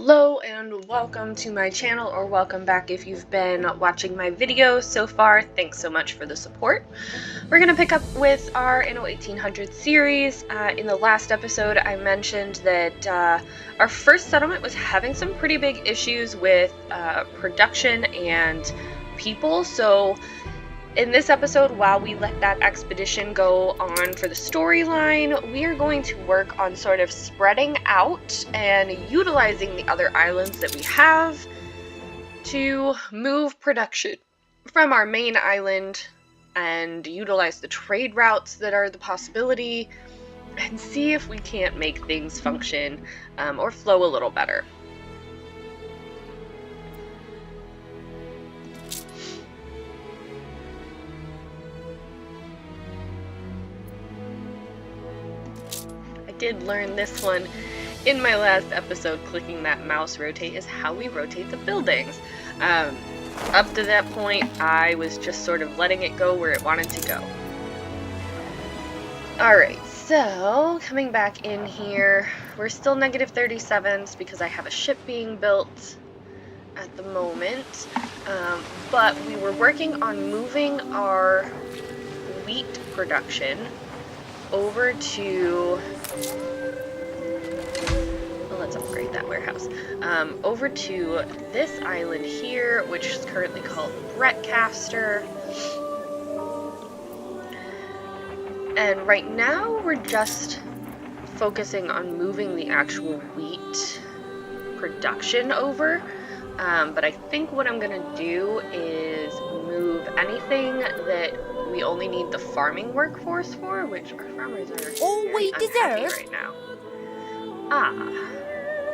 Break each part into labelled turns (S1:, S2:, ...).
S1: Hello and welcome to my channel, or welcome back if you've been watching my videos so far. Thanks so much for the support. We're going to pick up with our ANNO 1800 series. In the last episode I mentioned that our first settlement was having some pretty big issues with production and people, so in this episode, while we let that expedition go on for the storyline, we are going to work on sort of spreading out and utilizing the other islands that we have to move production from our main island and utilize the trade routes that are the possibility and see if we can't make things function or flow a little better. Did learn this one in my last episode. Clicking that mouse rotate is how we rotate the buildings. Up to that point I was just sort of letting it go where it wanted to go. Alright, so coming back in here, we're still negative 37s because I have a ship being built at the moment, but we were working on moving our wheat production over to, well, let's upgrade that warehouse, over to this island here, which is currently called Brettcaster. And right now we're just focusing on moving the actual wheat production over, but I think what I'm gonna do is move anything that we only need the farming workforce for, which our farmers are
S2: all we
S1: unhappy
S2: deserve
S1: right now.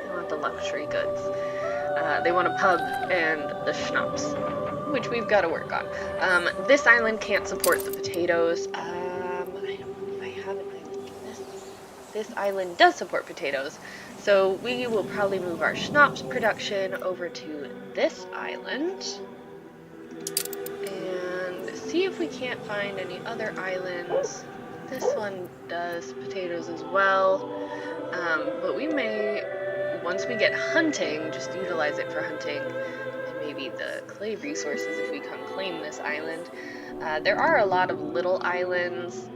S1: They want the luxury goods. They want a pub and the Schnops, which we've got to work on. This island can't support the potatoes. I don't know if I have an island in this. This island does support potatoes, so we will probably move our Schnops production over to this island. See if we can't find any other islands. This one does potatoes as well, but we may, once we get hunting, just utilize it for hunting, and maybe the clay resources if we come claim this island. There are a lot of little islands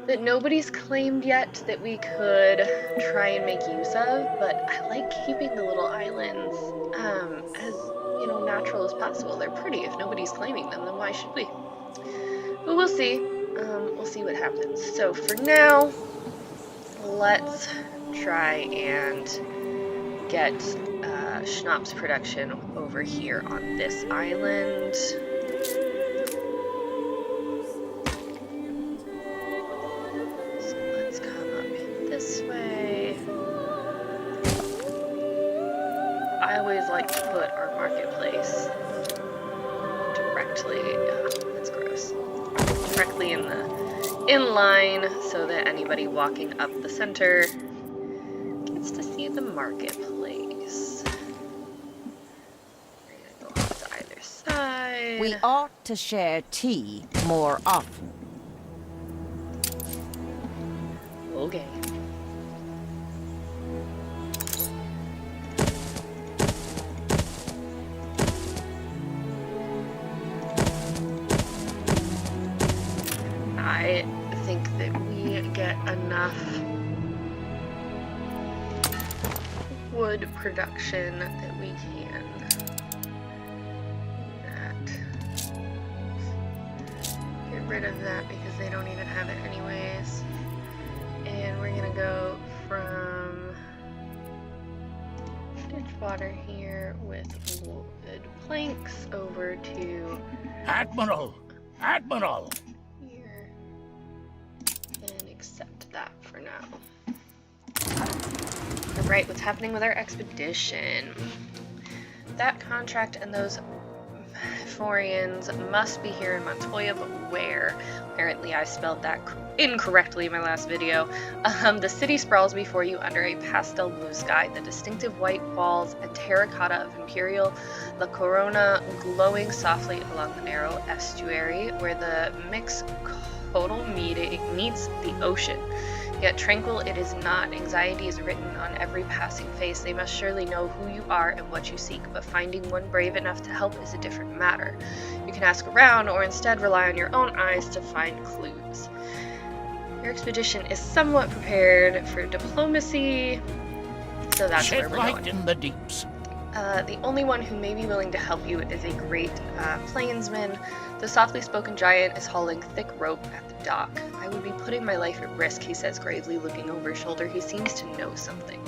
S1: that nobody's claimed yet that we could try and make use of, but I like keeping the little islands as natural as possible. They're pretty. If nobody's claiming them, then why should we? But we'll see. We'll see what happens. So for now, let's try and get Schnops production over here on this island. So let's come up this way. I always like to put our marketplace directly, that's gross, directly in line so that anybody walking up the center gets to see the marketplace. We're gonna go off to either side.
S2: We ought to share tea more often.
S1: Okay. I think that we get enough wood production that we can get rid of that because they don't even have it anyways. And we're gonna go from Edvard here with wood planks over to
S3: Admiral! Admiral!
S1: Accept that for now. Alright, what's happening with our expedition? That contract and those Forians must be here in Montoya, but where? Apparently I spelled that incorrectly in my last video. The city sprawls before you under a pastel blue sky, the distinctive white walls and terracotta of Imperial La Corona glowing softly along the narrow estuary where the mix Total meets the ocean. Yet tranquil it is not. Anxiety is written on every passing face. They must surely know who you are and what you seek, but finding one brave enough to help is a different matter. You can ask around, or instead rely on your own eyes to find clues. Your expedition is somewhat prepared for diplomacy, so that's where
S3: Shed
S1: we're
S3: light
S1: going.
S3: in the deeps.
S1: The only one who may be willing to help you is a great plainsman. The softly spoken giant is hauling thick rope at the dock. I would be putting my life at risk, he says gravely, looking over his shoulder. He seems to know something.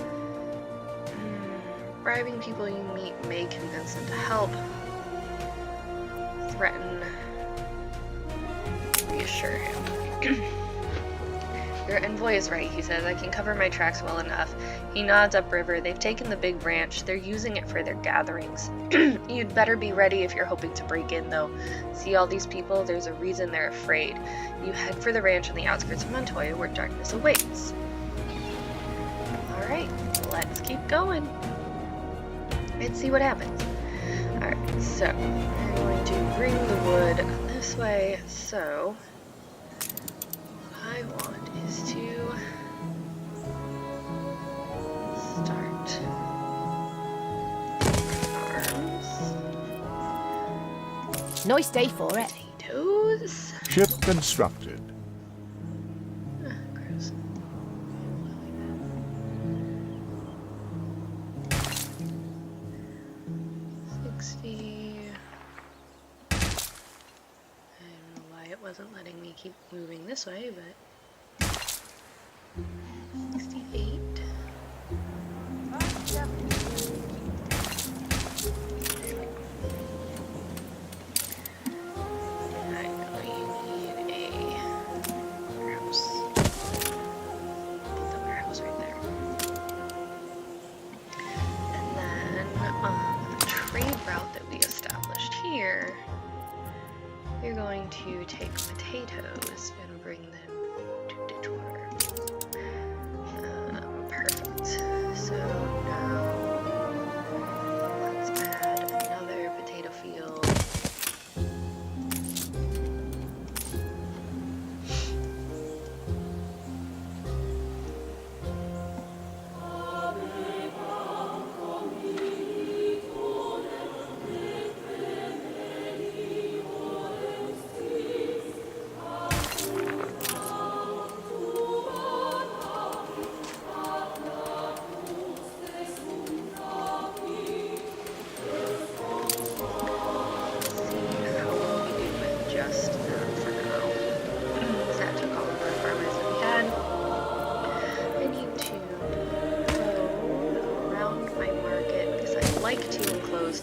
S1: Bribing people you meet may convince them to help. Threaten. Reassure him. Your envoy is right, he says. I can cover my tracks well enough. He nods upriver. They've taken the big ranch. They're using it for their gatherings. You'd better be ready if you're hoping to break in, though. See all these people? There's a reason they're afraid. You head for the ranch on the outskirts of Montoya, where darkness awaits. Alright, let's keep going. Let's see what happens. Alright, so I'm going to bring the wood this way, so what I want is to start farms.
S2: Nice day for it.
S1: Potatoes.
S4: Ship constructed.
S1: Gross. 60. I don't know why it wasn't letting me keep moving this way, but 68. I know you need a warehouse. Put the warehouse right there. And then on the trade route that we established here, you're going to take potatoes and bring them to Ditchwater. Perfect. So now let's add another potato field.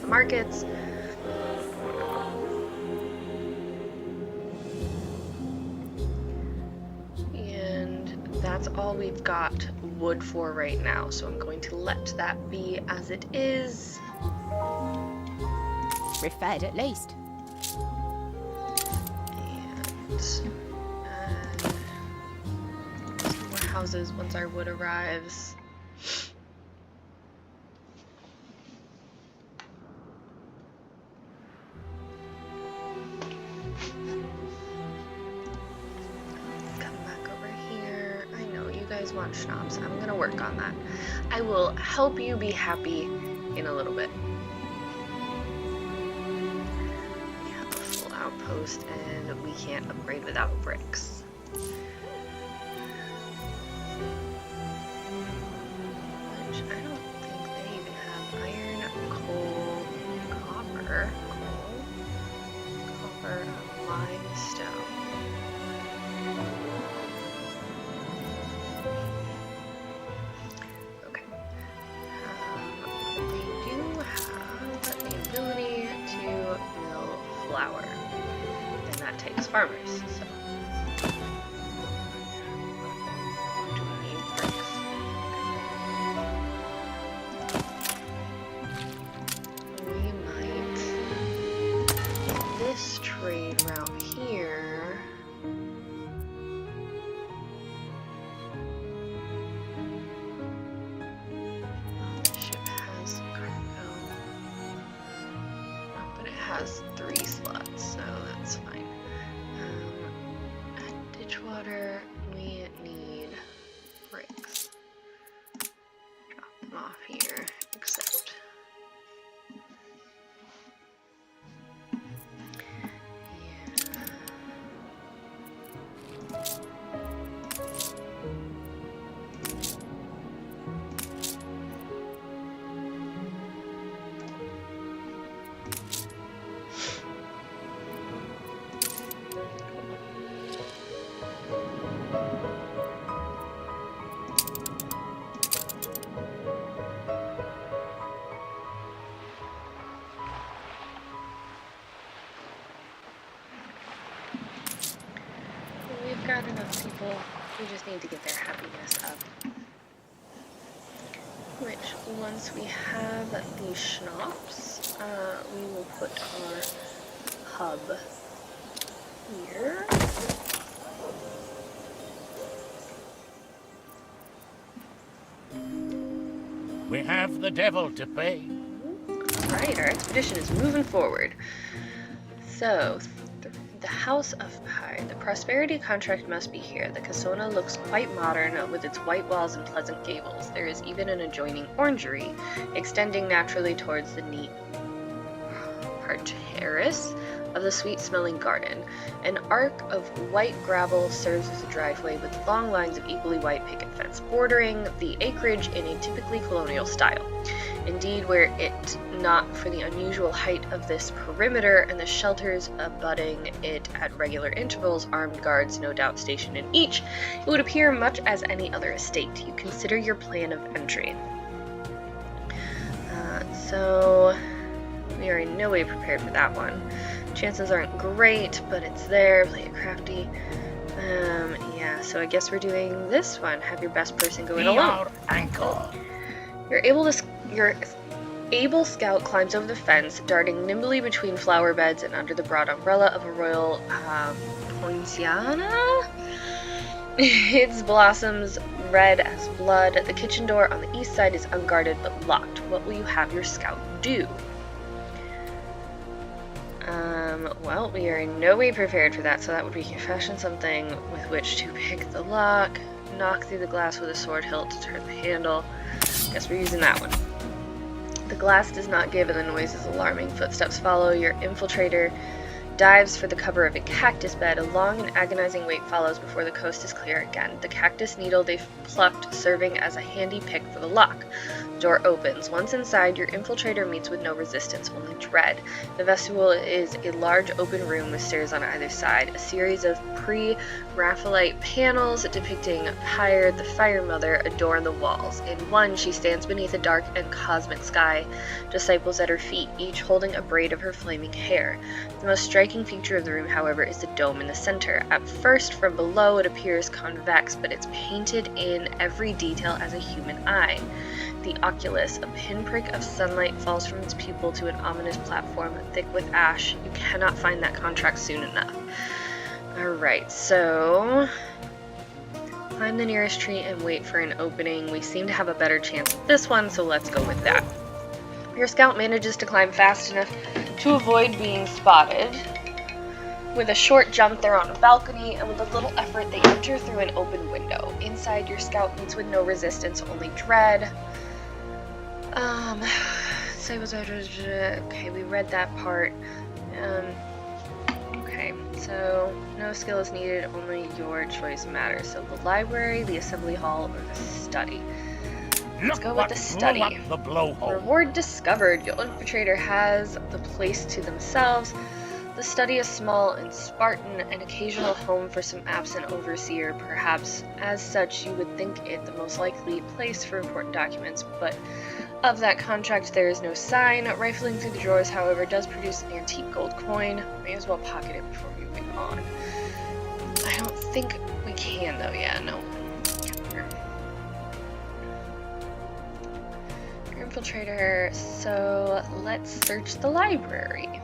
S1: The markets. And that's all we've got wood for right now, so I'm going to let that be as it is.
S2: We're fed at least.
S1: And some more houses once our wood arrives. Want Schnops. I'm gonna work on that. I will help you be happy in a little bit. We have a full outpost and we can't upgrade without bricks. Which I don't think they even have iron, coal, copper, limestone. And that takes farmers, so do we need bricks? We might get this trade route here. The ship has cargo. But it has 3 slots, so that's fine. At Ditchwater, we need got enough people. We just need to get their happiness up. Which, once we have the Schnops, we will put our hub here.
S3: We have the devil to pay.
S1: Alright, our expedition is moving forward. So, the House of Pie. The prosperity contract must be here. The Casona looks quite modern with its white walls and pleasant gables. There is even an adjoining orangery, extending naturally towards the neat terrace of the sweet-smelling garden. An arc of white gravel serves as a driveway with long lines of equally white picket fence bordering the acreage in a typically colonial style. Indeed, were it not for the unusual height of this perimeter and the shelters abutting it at regular intervals, armed guards no doubt stationed in each, it would appear much as any other estate. You consider your plan of entry. So we are in no way prepared for that one. Chances aren't great, but it's there. Play it crafty. Yeah, so I guess we're doing this one. Have your best person go in alone.
S3: Anchor.
S1: Your able scout climbs over the fence, darting nimbly between flower beds and under the broad umbrella of a royal poinciana. Its blossoms red as blood. The kitchen door on the east side is unguarded but locked. What will you have your scout do? Well, we are in no way prepared for that, so that would be fashion something with which to pick the lock, knock through the glass with a sword hilt to turn the handle. Guess we're using that one. The glass does not give and the noise is alarming. Footsteps follow. Your infiltrator dives for the cover of a cactus bed. A long and agonizing wait follows before the coast is clear again. The cactus needle they've plucked serving as a handy pick for the lock. The door opens. Once inside, your infiltrator meets with no resistance, only dread. The vestibule is a large open room with stairs on either side. A series of pre-Raphaelite panels depicting Pyre, the Fire Mother, adorn the walls. In one, she stands beneath a dark and cosmic sky, disciples at her feet, each holding a braid of her flaming hair. The most striking feature of the room, however, is the dome in the center. At first, from below, it appears convex, but it's painted in every detail as a human eye. The oculus, a pinprick of sunlight, falls from its pupil to an ominous platform thick with ash. You cannot find that contract soon enough. Alright, so climb the nearest tree and wait for an opening. We seem to have a better chance with this one, so let's go with that. Your scout manages to climb fast enough to avoid being spotted. With a short jump, they're on a balcony, and with a little effort, they enter through an open window. Inside, your scout meets with no resistance, only dread. Okay, we read that part. Okay, so no skill is needed, only your choice matters. So the library, the assembly hall, or the study. Let's go with the study.
S3: The blowhole.
S1: Reward discovered. Your infiltrator has the place to themselves. The study is small and Spartan, an occasional home for some absent overseer. Perhaps as such you would think it the most likely place for important documents, but of that contract there is no sign. Rifling through the drawers, however, does produce an antique gold coin. May as well pocket it before moving on. I don't think we can though, yeah, no. Your infiltrator, so let's search the library.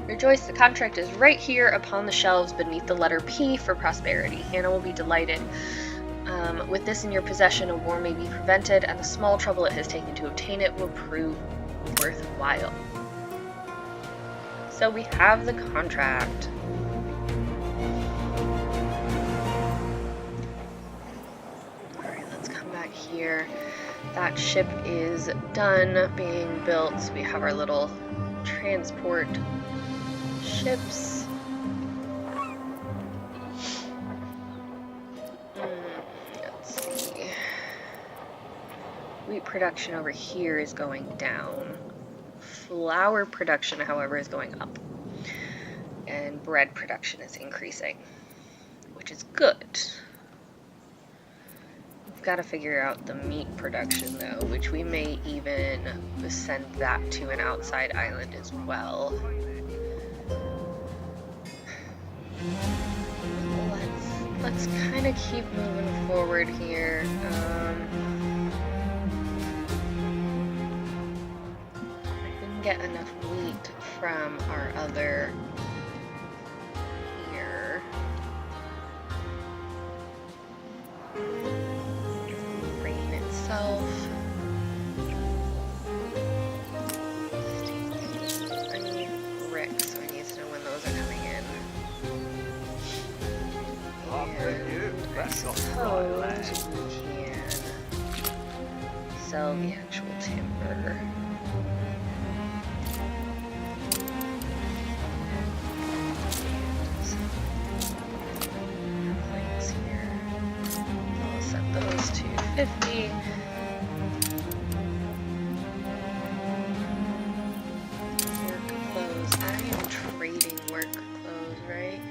S1: Rejoice, the contract is right here upon the shelves beneath the letter P for prosperity. ANNO will be delighted. With this in your possession, a war may be prevented, and the small trouble it has taken to obtain it will prove worthwhile. So we have the contract. Alright, let's come back here. That ship is done being built. So we have our little transport ships. Let's see. Wheat production over here is going down. Flour production, however, is going up. And bread production is increasing, which is good. We've got to figure out the meat production, though, which we may even send that to an outside island as well. Let's let's kind of keep moving forward here. I didn't get enough wheat from our other here. Grain itself. I need bricks, so I need to know when those are coming in. And I suppose we can sell the actual timber. Planks here. I'll set those to 50. Work clothes. I am trading work clothes, right?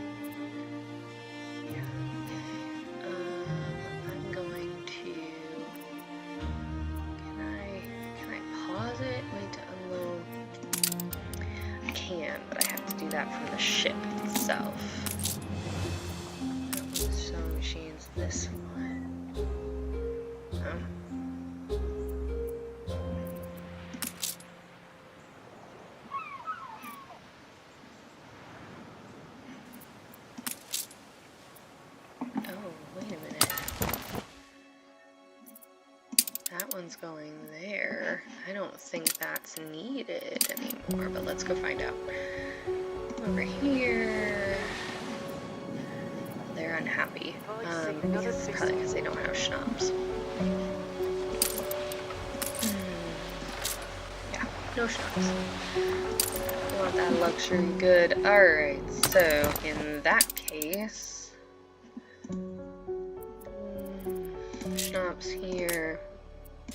S1: I'm going to. Can I pause it? Wait to unload. I can, but I have to do that from the ship itself. Sewing machines. This one. Oh. Wait a minute. That one's going there. I don't think that's needed anymore, but let's go find out. Over here. They're unhappy. It's probably because they don't have Schnops. Yeah, no Schnops. I want that luxury good. Alright, so in that case, Schnops here,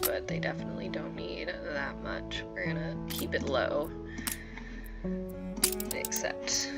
S1: but they definitely don't need that much. We're gonna keep it low, except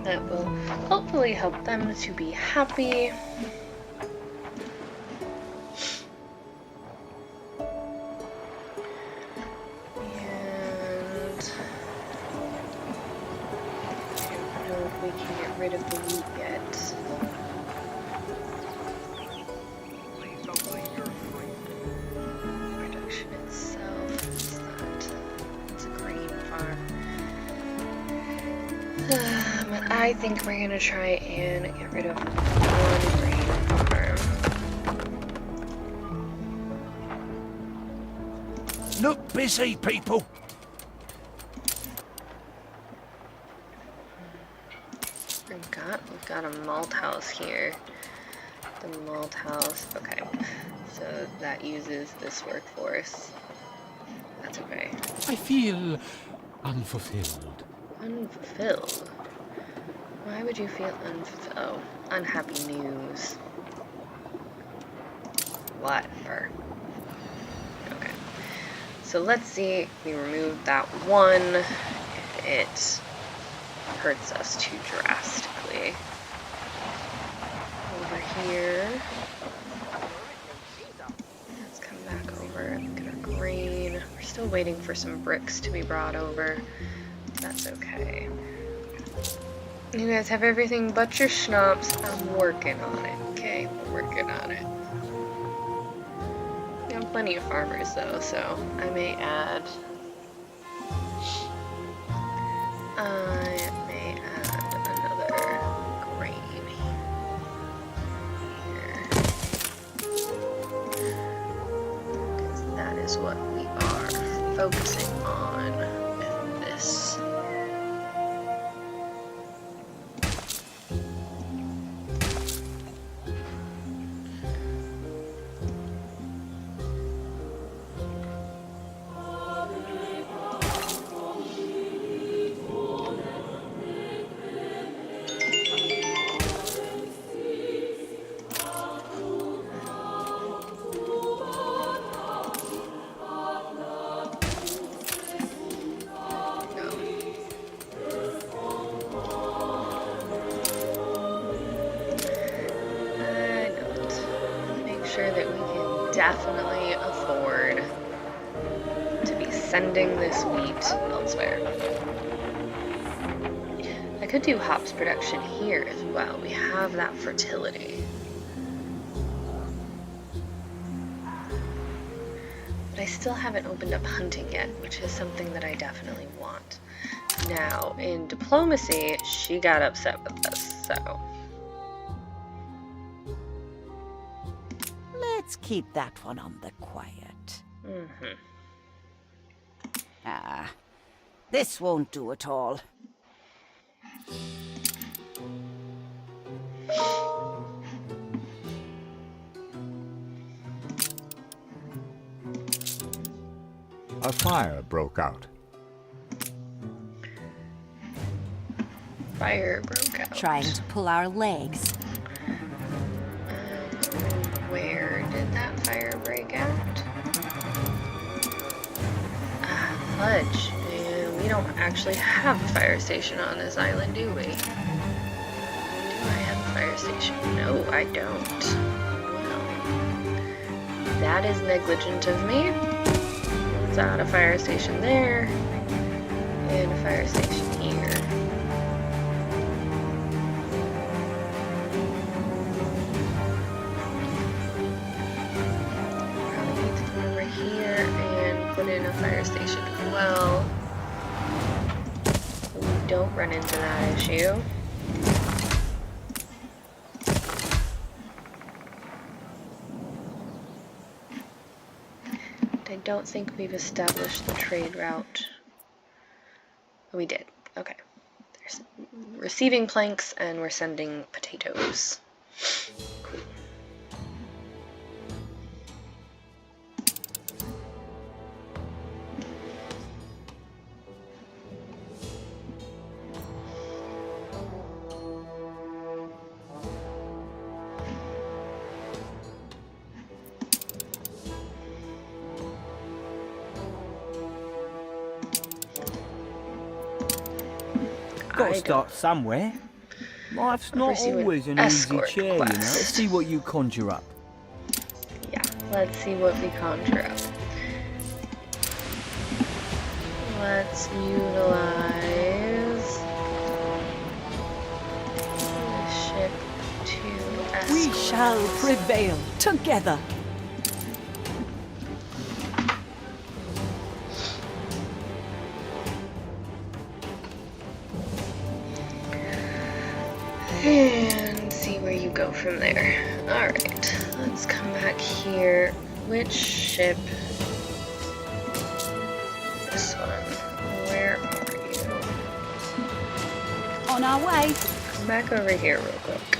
S1: that will hopefully help them to be happy. And I don't know if we can get rid of the wheat yet. Production itself, is that? It's a grain farm. But I think we're gonna try and get rid of one grain farm.
S3: Look busy, people.
S1: We've got a malt house here. The malt house, okay. So that uses this workforce. That's okay.
S4: I feel unfulfilled.
S1: Unfulfilled? Why would you feel unfulfilled? Oh, unhappy news. Whatever. Okay. So let's see if we remove that one, if it hurts us too drastically. Over here. Let's come back over and look at our grain. We're still waiting for some bricks to be brought over. That's okay. You guys have everything but your Schnops. I'm working on it, okay? We're working on it. We have plenty of farmers though, so I may add another grain here. Because that is what we are focusing on with this. definitely afford to be sending this wheat elsewhere. I could do hops production here as well. We have that fertility. But I still haven't opened up hunting yet, which is something that I definitely want. Now, in diplomacy, she got upset with us, so...
S5: Let's keep that one on the quiet.
S1: Mm-hmm.
S5: Ah, this won't do at all.
S3: A fire broke out.
S1: Fire broke out.
S5: Trying to pull our legs.
S1: Where did that fire break out? Ah, fudge. And we don't actually have a fire station on this island, do we? Do I have a fire station? No, I don't. Well, that is negligent of me. Let's add a fire station there. And a fire station here. Here and put in a fire station as well. So we don't run into that issue. I don't think we've established the trade route. Oh, we did. Okay. There's receiving planks and we're sending potatoes. Cool.
S6: Gotta start somewhere. Life's not always an easy chair, you know. Let's see what you conjure up.
S1: Yeah, let's see what we conjure up. Let's utilize the ship to escort.
S5: We shall prevail together.
S1: And see where you go from there. Alright, let's come back here. Which ship? This one. Where are you?
S5: On our way.
S1: Come back over here real quick.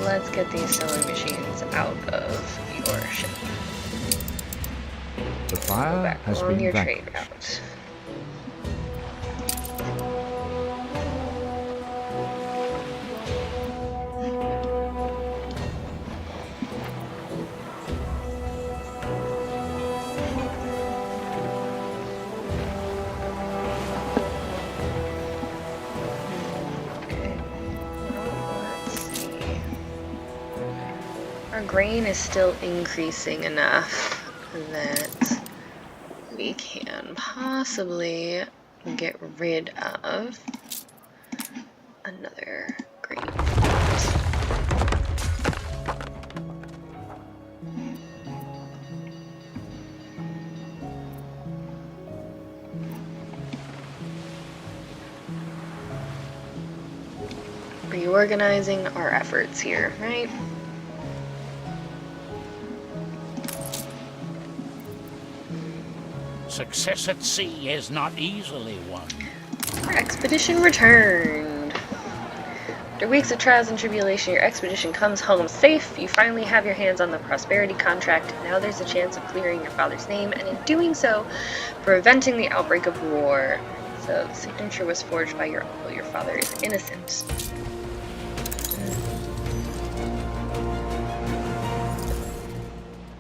S1: Let's get these sewing machines out of your ship.
S3: The
S1: Go
S3: fire
S1: back
S3: has
S1: along
S3: been
S1: your
S3: vanquished.
S1: trade route. Our grain is still increasing enough that we can possibly get rid of another grain. Reorganizing our efforts here, right?
S4: Success at sea is not easily won.
S1: Our expedition returned. After weeks of trials and tribulation, your expedition comes home safe. You finally have your hands on the prosperity contract. Now there's a chance of clearing your father's name, and in doing so, preventing the outbreak of war. So the signature was forged by your uncle. Your father is innocent.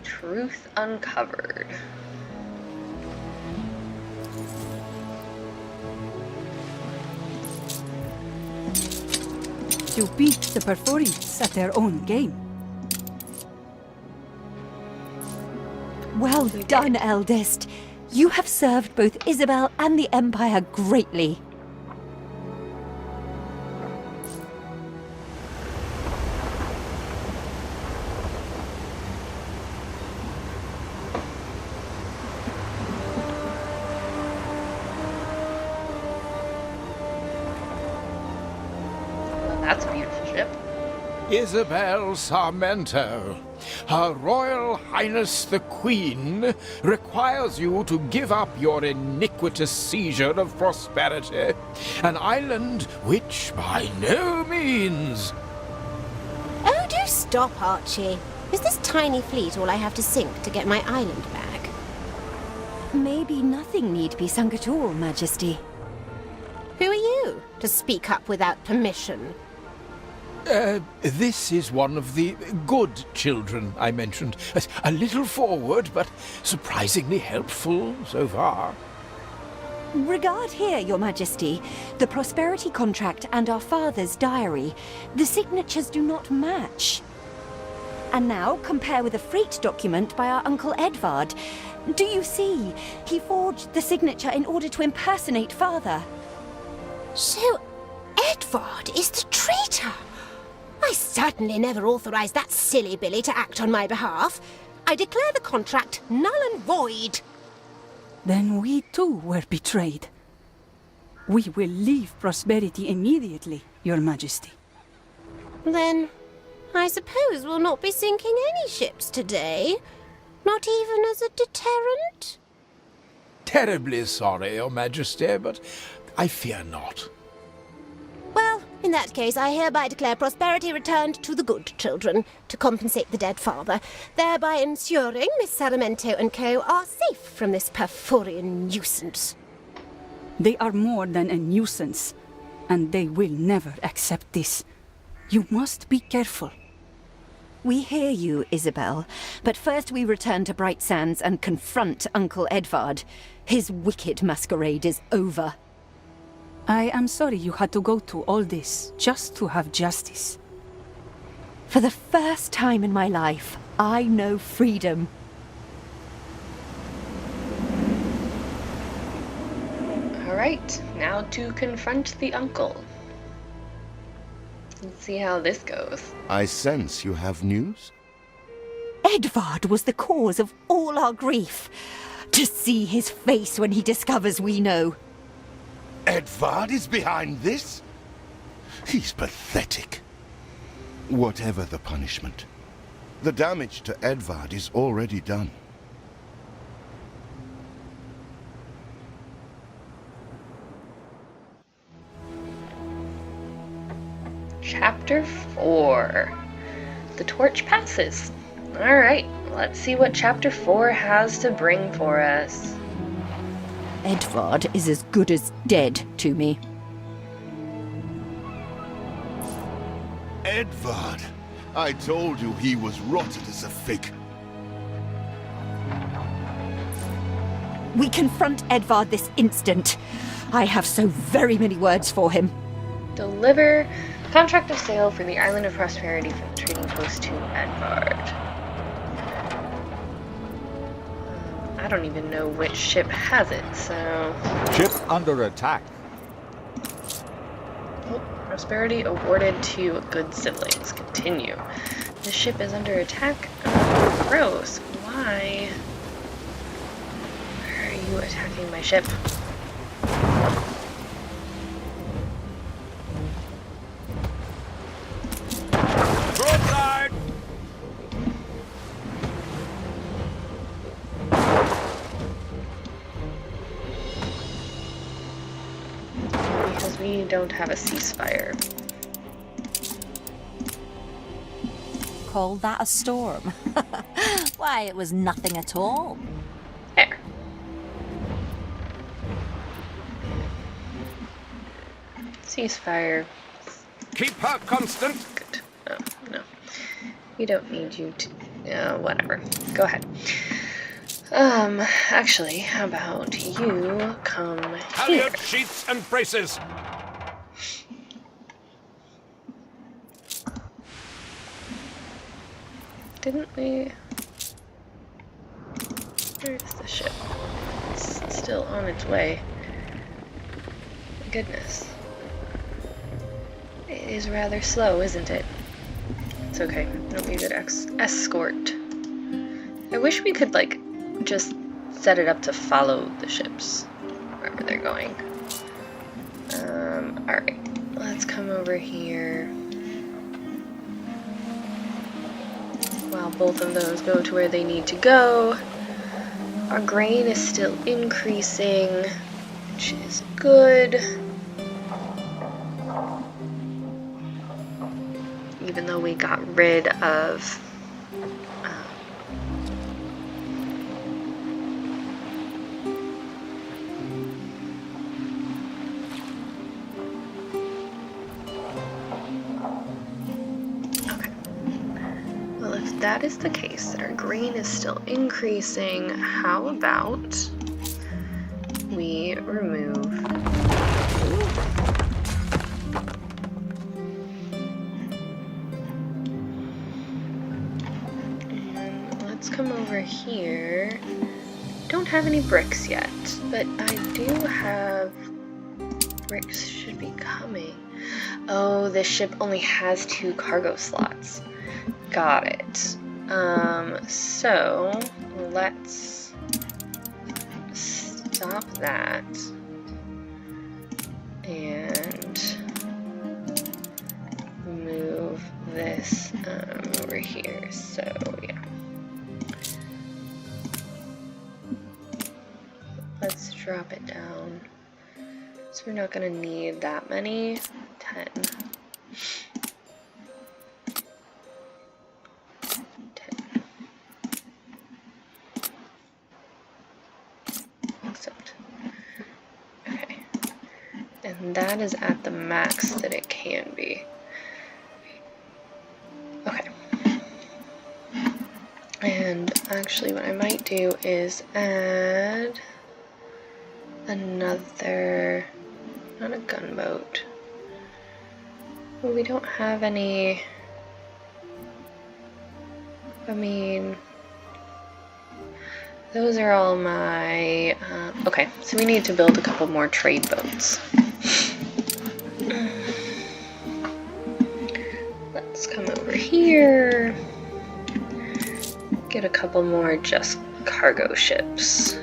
S1: Truth uncovered.
S5: to beat the Perforians at their own game.
S2: Well done, eldest. You have served both Isabel and the Empire greatly.
S1: That's a beautiful ship.
S4: Isabel Sarmento, Her Royal Highness the Queen requires you to give up your iniquitous seizure of prosperity, an island which by no means...
S7: Oh, do stop, Archie. Is this tiny fleet all I have to sink to get my island back?
S2: Maybe nothing need be sunk at all, Majesty.
S7: Who are you to speak up without permission?
S4: This is one of the good children I mentioned. A little forward, but surprisingly helpful so far.
S2: Regard here, Your Majesty. The prosperity contract and our father's diary. The signatures do not match. And now compare with a freight document by our Uncle Edvard. Do you see? He forged the signature in order to impersonate father.
S7: So, Edvard is the traitor? I certainly never authorized that silly Billy to act on my behalf. I declare the contract null and void.
S5: Then we too were betrayed. We will leave prosperity immediately, Your Majesty.
S7: Then, I suppose we'll not be sinking any ships today. Not even as a deterrent?
S4: Terribly sorry, Your Majesty, but I fear not.
S7: Well, in that case, I hereby declare prosperity returned to the good children to compensate the dead father, thereby ensuring Miss Sarmento and co. are safe from this Perforian nuisance.
S5: They are more than a nuisance, and they will never accept this. You must be careful.
S2: We hear you, Isabel, but first we return to Bright Sands and confront Uncle Edvard. His wicked masquerade is over.
S5: I am sorry you had to go through all this just to have justice.
S2: For the first time in my life, I know freedom.
S1: Alright, now to confront the uncle. Let's see how this goes.
S8: I sense you have news?
S2: Edvard was the cause of all our grief. To see his face when he discovers we know.
S8: Edvard is behind this? He's pathetic. Whatever the punishment, the damage to Edvard is already done.
S1: Chapter 4. The torch passes. Alright, let's see what Chapter 4 has to bring for us.
S2: Edvard is as good as dead to me.
S8: Edvard! I told you he was rotted as a fig.
S2: We confront Edvard this instant. I have so very many words for him.
S1: Deliver contract of sale for the Island of Prosperity from the trading post to Edvard. I don't even know which ship has it, so...
S3: Ship under attack.
S1: Oh, prosperity awarded to good siblings. Continue. The ship is under attack. Oh, gross. Why? Why are you attacking my ship?
S4: Broadside!
S1: Because we don't have a ceasefire.
S9: Call that a storm? Why, it was nothing at all.
S1: There. Ceasefire.
S4: Keep her constant!
S1: Good. Oh, no. We don't need you to... whatever. Go ahead. Actually, how about you come here?
S4: Halyard sheets and braces!
S1: didn't we... Where's the ship? It's still on its way. My goodness. It is rather slow, isn't it? It's okay. It'll be a good escort. I wish we could, like, just set it up to follow the ships wherever they're going. Alright. Let's come over here. While both of those go to where they need to go. Our grain is still increasing, which is good. Even though we got rid of that is the case, that our grain is still increasing, how about we remove and let's come over here. Don't have any bricks yet, but I do have bricks should be coming. Oh, this ship only has 2 cargo slots. Got it. So let's stop that and move this over here. So yeah, let's drop it down. So we're not gonna need that many. 10. And that is at the max that it can be. Okay. And actually what I might do is add another, not a gunboat. Well, we don't have any, I mean, those are all my, okay, so we need to build a couple more trade boats. Let's come over here, get a couple more just cargo ships.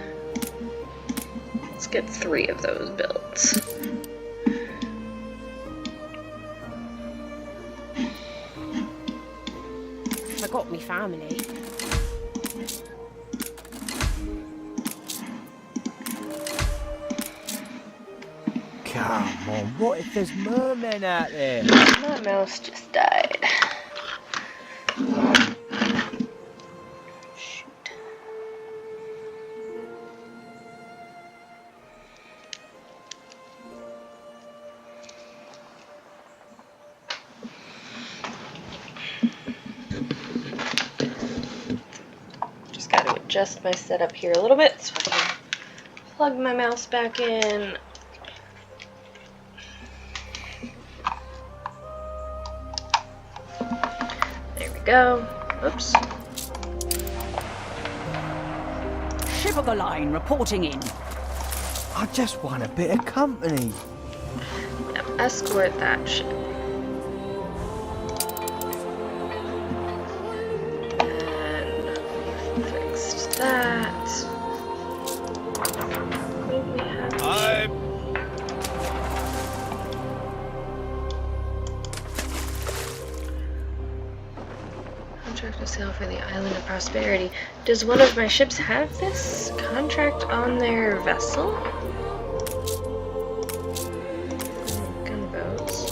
S1: Let's get 3 of those built.
S7: I got me family.
S6: Come on, what if there's mermen out there?
S1: That mouse just died. Shoot. Just got to adjust my setup here a little bit so I can plug my mouse back in. Go. Oops.
S5: Ship of the line reporting in.
S6: I just want a bit of company.
S1: Yep, escort that ship. And fixed that. What do we have? Contract of sale for the Island of Prosperity. Does one of my ships have this contract on their vessel? Gunboats.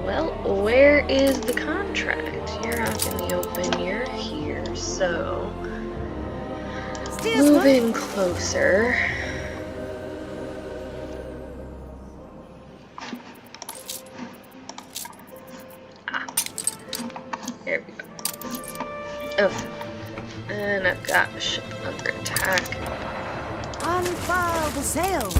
S1: Well, where is the contract? You're out in the open, you're here, so move in closer. There we go. Oh, and I've got the ship under attack.
S2: Unfurl the sail.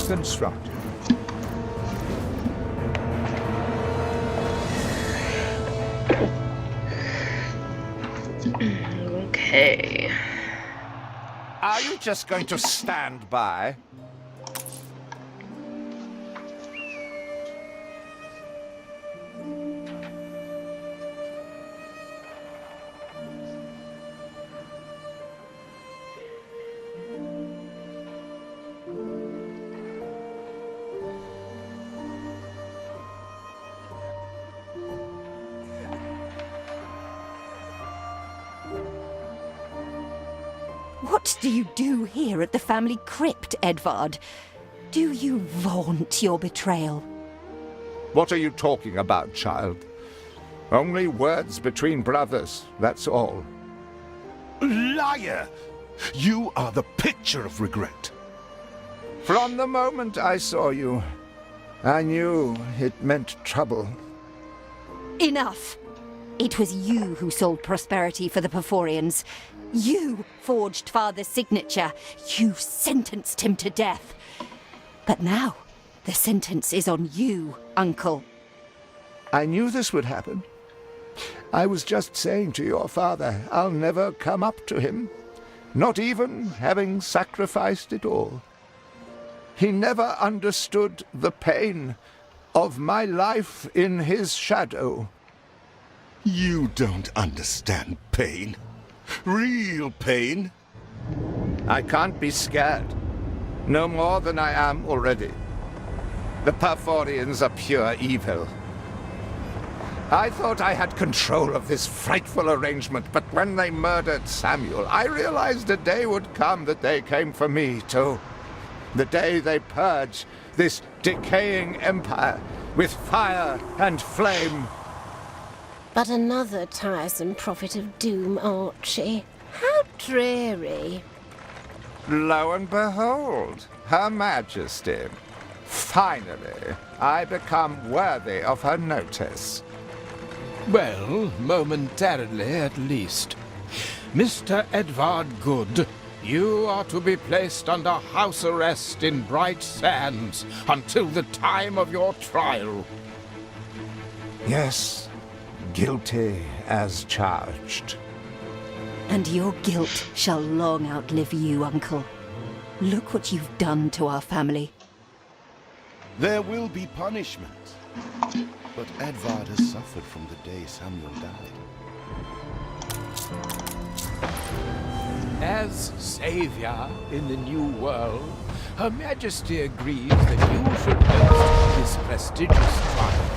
S3: constructed.
S1: Okay.
S3: Are you just going to stand by?
S2: What do you do here at the family crypt, Edvard? Do you vaunt your betrayal?
S3: What are you talking about, child? Only words between brothers, that's all.
S8: Liar! You are the picture of regret.
S3: From the moment I saw you, I knew it meant trouble.
S2: Enough! It was you who sold Prosperity for the Porphyrians. You forged Father's signature. You sentenced him to death. But now, the sentence is on you, Uncle.
S3: I knew this would happen. I was just saying to your father, I'll never come up to him, not even having sacrificed it all. He never understood the pain of my life in his shadow.
S8: You don't understand pain. Real pain.
S3: I can't be scared. No more than I am already. The Porphyrians are pure evil. I thought I had control of this frightful arrangement, but when they murdered Samuel, I realized a day would come that they came for me, too. The day they purge this decaying empire with fire and flame.
S7: But another tiresome prophet of doom, Archie. How dreary.
S3: Lo and behold, Her Majesty. Finally, I become worthy of her notice.
S4: Well, momentarily at least. Mr. Edvard Good, you are to be placed under house arrest in Bright Sands until the time of your trial.
S3: Yes, guilty as charged.
S2: And your guilt shall long outlive you, Uncle. Look what you've done to our family.
S8: There will be punishment. But Edvard has suffered from the day Samuel died.
S4: As savior in the new world, Her Majesty agrees that you should host this prestigious trial.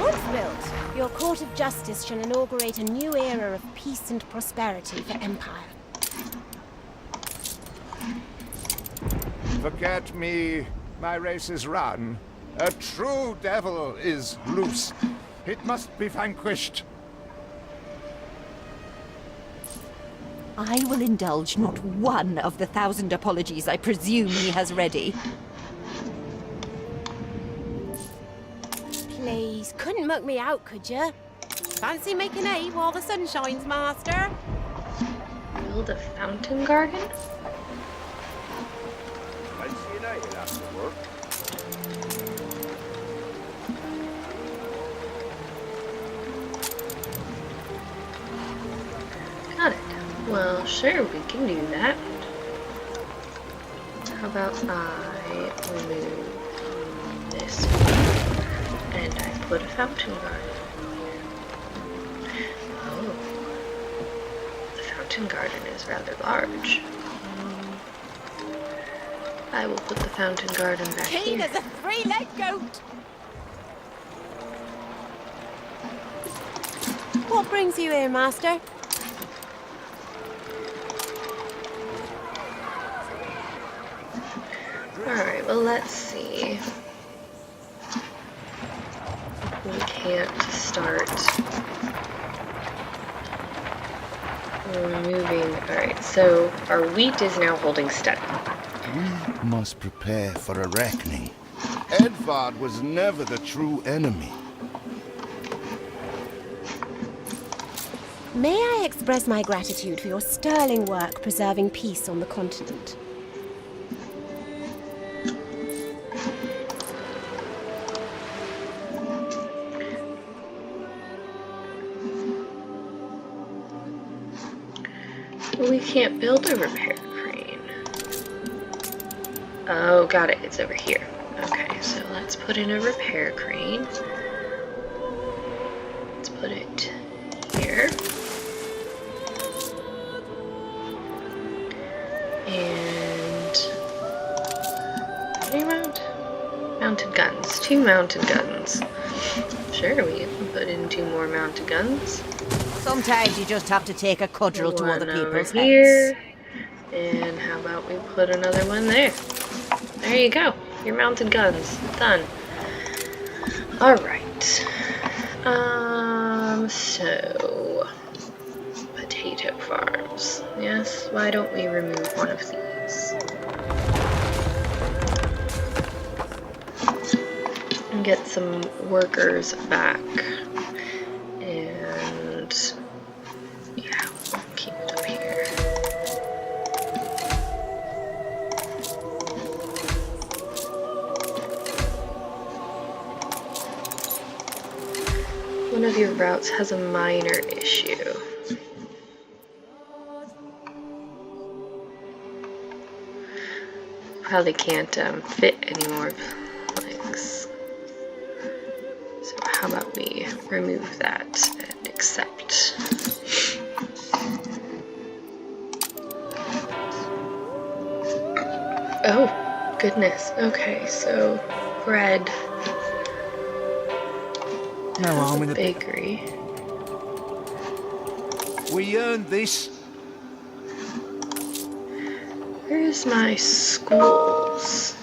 S7: Once built, your court of justice shall inaugurate a new era of peace and prosperity for Empire.
S3: Forget me, my race is run. A true devil is loose. It must be vanquished.
S2: I will indulge not one of the 1,000 apologies I presume he has ready.
S7: Please, couldn't muck me out, could you? Fancy making hay while the sun shines, Master?
S1: Build a fountain garden? Got it. Well, sure, we can do that. How about I remove this one, and I put a fountain garden. Oh, the fountain garden is rather large. I will put the fountain garden back
S7: Keen
S1: here.
S7: as a three-legged goat! What brings you here, Master?
S1: Alright, well, let's see. We can't start removing. Alright, so our wheat is now holding steady.
S8: We must prepare for a reckoning. Edvard was never the true enemy.
S7: May I express my gratitude for your sterling work preserving peace on the continent?
S1: We can't build a repair crane. Oh, got it. It's over here. Okay, so let's put in a repair crane. Let's put it here. And what do you mount? Mounted guns. 2 mounted guns. Sure, we can put in 2 more mounted guns.
S9: Sometimes you just have to take a cudgel to other people's
S1: here.
S9: heads.
S1: And how about we put another one there? There you go. Your mounted guns. Done. Alright. So potato farms. Yes, why don't we remove one of these? And get some workers back. And yeah, we'll keep it up here. One of your routes has a minor issue. Probably can't fit any more planks. So how about we remove that and accept. Oh, goodness. Okay, so bread.
S6: No harm in the
S1: bakery.
S3: We earned this.
S1: Where's my schools?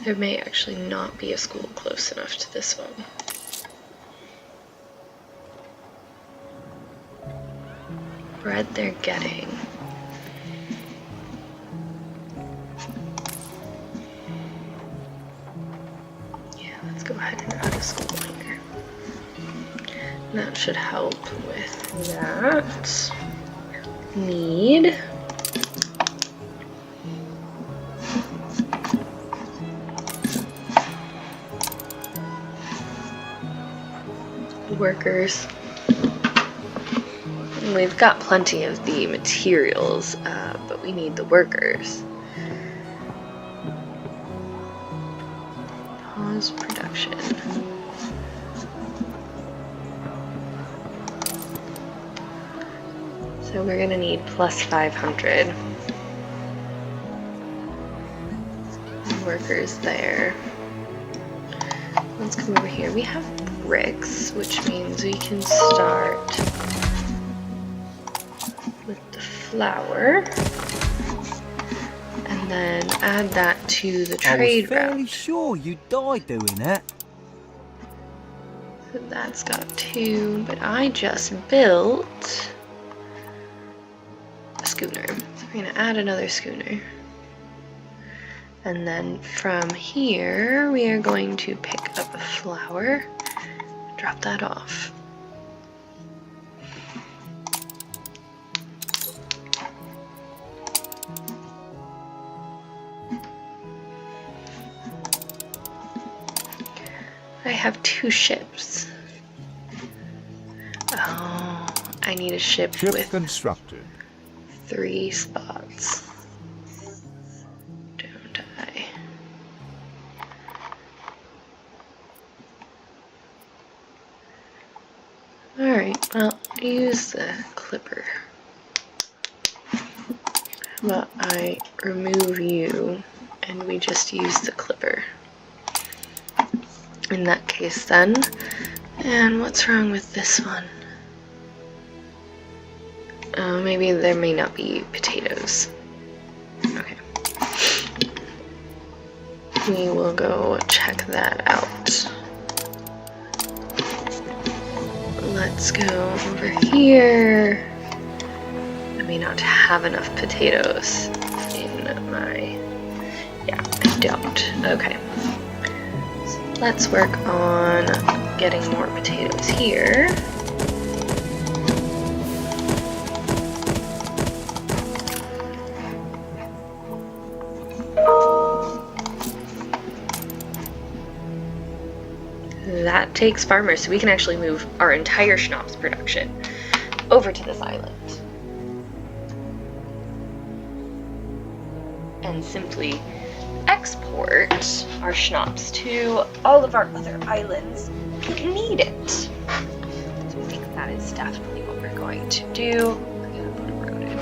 S1: There may actually not be a school close enough to this one. Bread they're getting. Let's go ahead and add a school here. That should help with that. Need. Workers. We've got plenty of the materials, but we need the workers. Production. So we're gonna need plus 500 workers there. Let's come over here. We have bricks, which means we can start with the flour and then add that to the trade route.
S6: I was fairly sure you died doing it.
S1: So that's got 2, but I just built a schooner. So we're gonna add another schooner. And then from here, we are going to pick up a flour, drop that off. I have 2 ships. Oh, I need a ship with
S3: constructed.
S1: 3 spots. Don't I? Alright, well, use the clipper. But I remove you and we just use the clipper. In that case then. And what's wrong with this one? Maybe there may not be potatoes. Okay. We will go check that out. Let's go over here. I may not have enough potatoes in my... Yeah, I don't. Okay. So let's work on getting more potatoes here. that takes farmers, so we can actually move our entire Schnops production over to this island. And simply export our Schnops to all of our other islands that need it. So I think that is definitely what we're going to do. We're going to put a road in.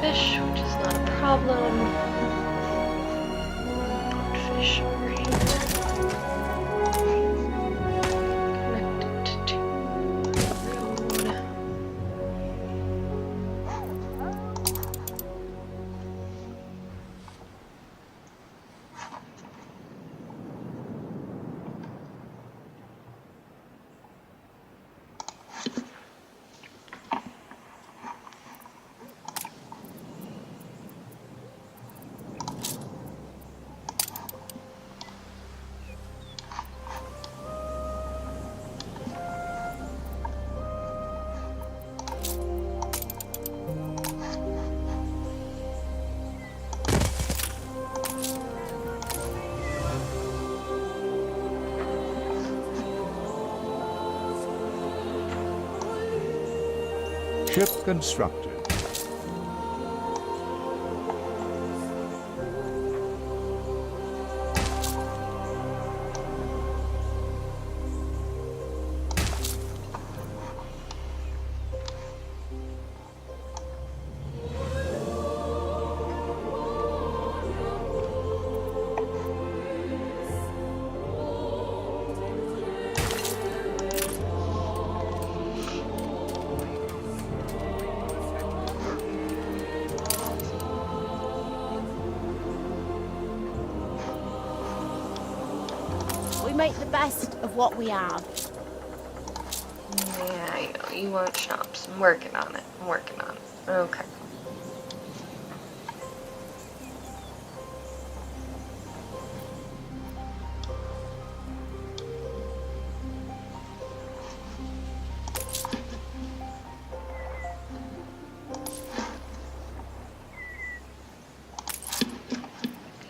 S1: Fish, which is not a problem. Fish right connected to road.
S3: Ship constructed.
S7: We make the best of what we have.
S1: Yeah, I know. You want Schnops. I'm working on it. Okay.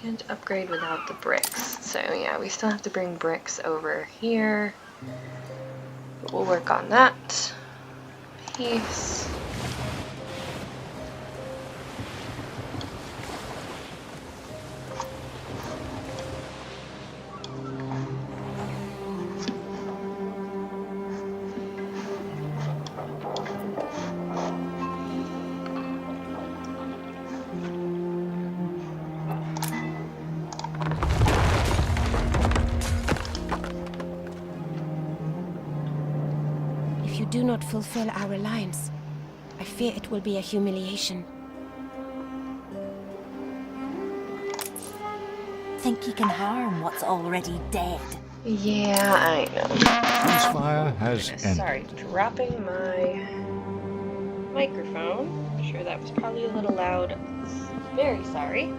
S1: Can't upgrade without the bricks. So yeah, we still have to bring bricks over here. But we'll work on that piece.
S7: If you do not fulfill our alliance, I fear it will be a humiliation.
S9: Think you can harm what's already dead?
S1: Yeah, I know.
S3: Ceasefire has ended.
S1: Sorry, dropping my microphone. I'm sure that was probably a little loud. Very sorry.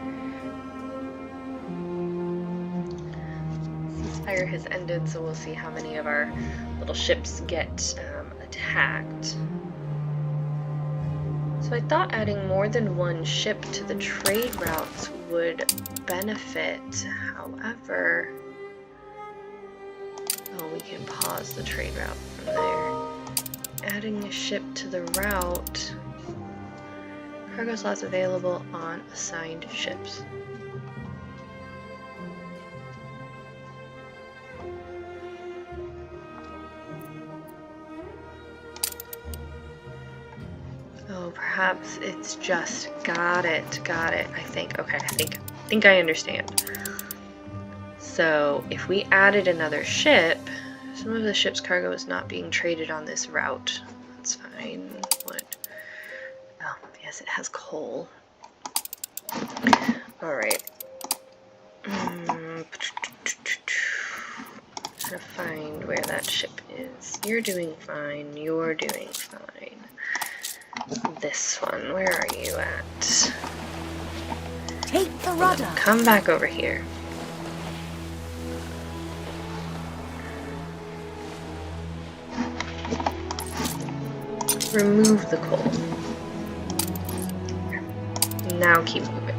S1: Ceasefire has ended, so we'll see how many of our little ships get attacked. So I thought adding more than one ship to the trade routes would benefit. However, oh, we can pause the trade route from there. Adding a ship to the route. Cargo slots available on assigned ships. Oh, perhaps it's just got it. I think. Okay, I think I understand. So if we added another ship, some of the ship's cargo is not being traded on this route. That's fine. What? Oh, yes, it has coal. All right. trying to find where that ship is. You're doing fine. You're doing fine. This one, where are you at?
S2: Take the rudder.
S1: Come back over here. Remove the coal. Now keep moving.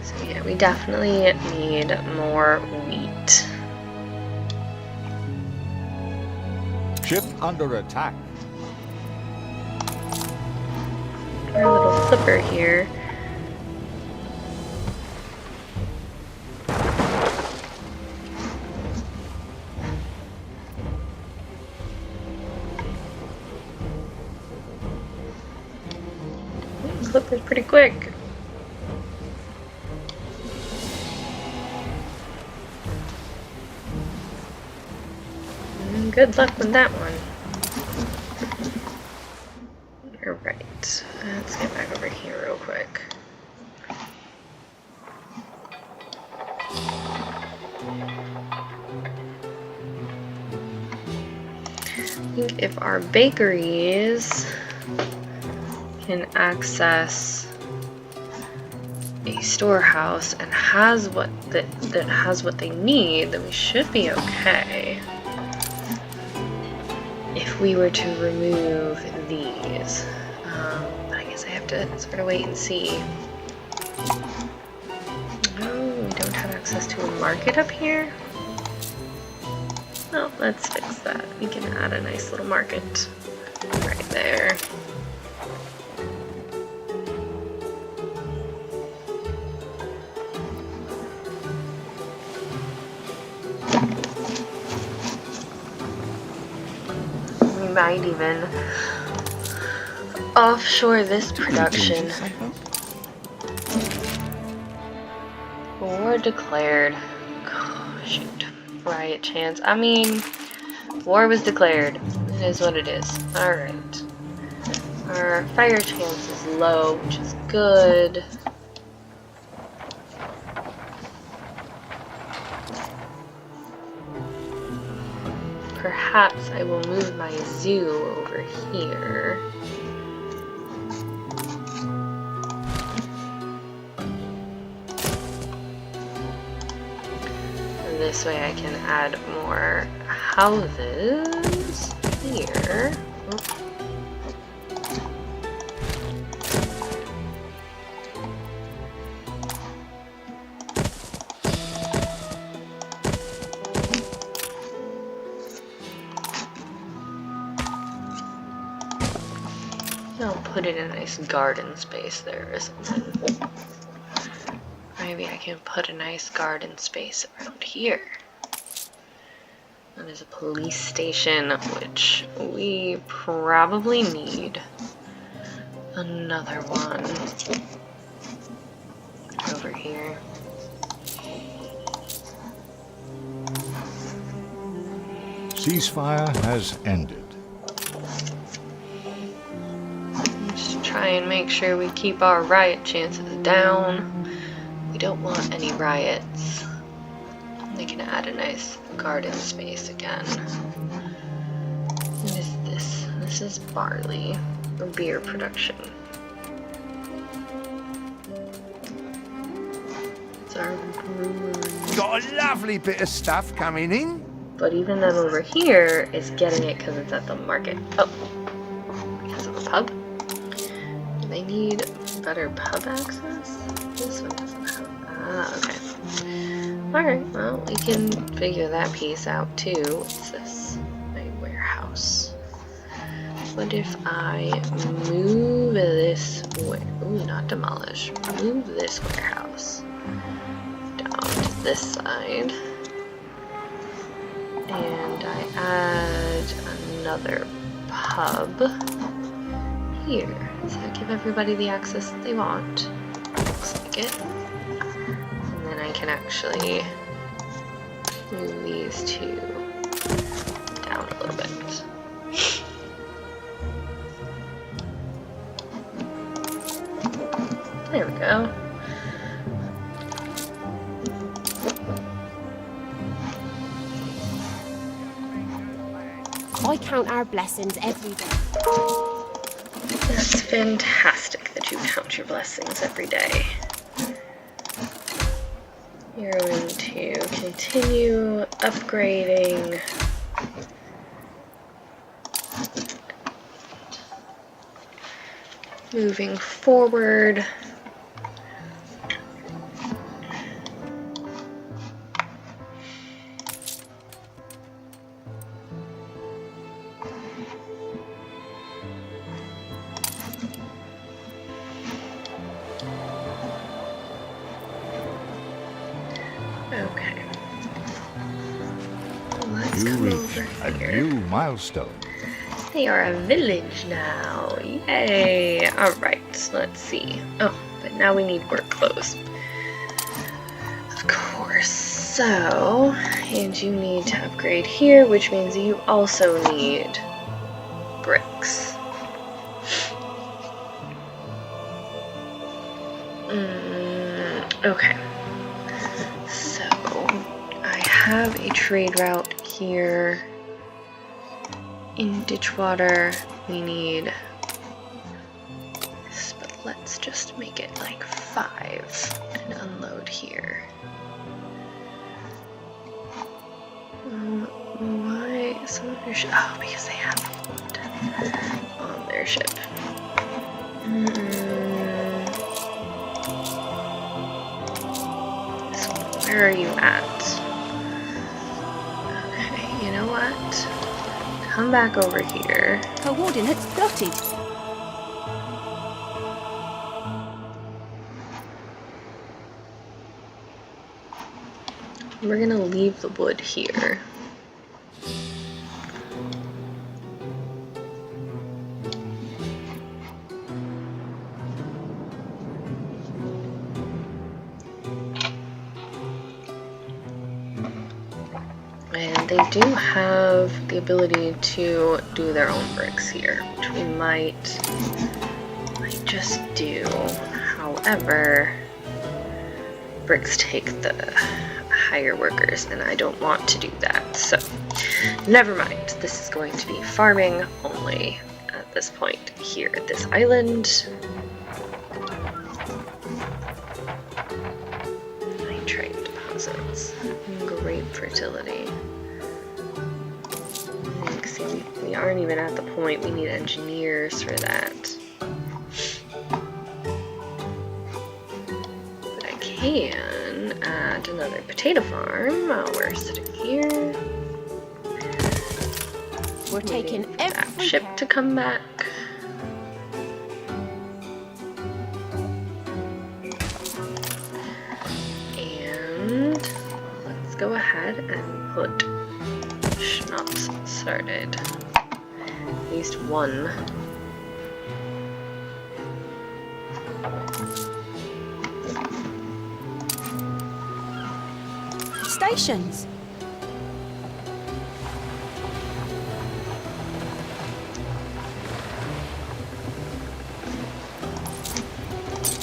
S1: So yeah, we definitely need more wheat.
S3: Ship under attack.
S1: Our little flipper here. Flipper's pretty quick. Good luck with that one. Alright, let's get back over here real quick. I think if our bakeries can access a storehouse and has what that has what they need, then we should be okay. If we were to remove these, I guess I have to sort of wait and see. Oh, we don't have access to a market up here. Well, let's fix that. We can add a nice little market right there. Might even offshore this production. War declared. Oh, shoot. Riot chance. I mean, war was declared. It is what it is. Alright. Our fire chance is low, which is good. Perhaps I will move my zoo over here. And this way I can add more houses here. I'll put it in a nice garden space there or something. Maybe I can put a nice garden space around here. And there's a police station, which we probably need another one over here.
S10: Ceasefire has ended.
S1: Try and make sure we keep our riot chances down. We don't want any riots. They can add a nice garden space again. What is this? This is barley for beer production. It's our brewery.
S3: Got a lovely bit of stuff coming in.
S1: But even them over here is getting it because it's at the market. Oh, because of the pub? They need better pub access? This one doesn't have. Ah, okay. Alright, well, we can figure that piece out too. What's this? My warehouse. What if I move this way? Ooh, not demolish. Move this warehouse down to this side. And I add another pub here. So give everybody the access that they want. Looks like it. And then I can actually move these two down a little bit. There we go.
S7: I count our blessings every day.
S1: That's fantastic that you count your blessings every day. You're going to continue upgrading. Moving forward. Okay. Let's
S3: You
S1: come
S3: reach
S1: over
S3: a
S1: here.
S3: new milestone.
S1: They are a village now. Yay! Alright, let's see. Oh, but now we need work clothes. Of course. So, and you need to upgrade here, which means you also need bricks. Okay. So, I have a trade route here. In Ditchwater, we need this, but let's just make it like 5 and unload here. Why? Some of their ship. Oh, because they have wood on their ship. So where are you at? Okay, you know what? Come back over here.
S2: Coordinates plotted.
S1: We're gonna leave the wood here. And they do have the ability to do their own bricks here, which we might just do. However, bricks take the higher workers, and I don't want to do that. So, never mind. This is going to be farming only at this point here at this island. Nitrate deposits. Great fertility. See, we aren't even at the point we need engineers for that. But I can add another potato farm while we're sitting here.
S7: We're taking
S1: that
S7: every
S1: ship to come back. And let's go ahead and put Schnops started. At least one.
S2: Stations.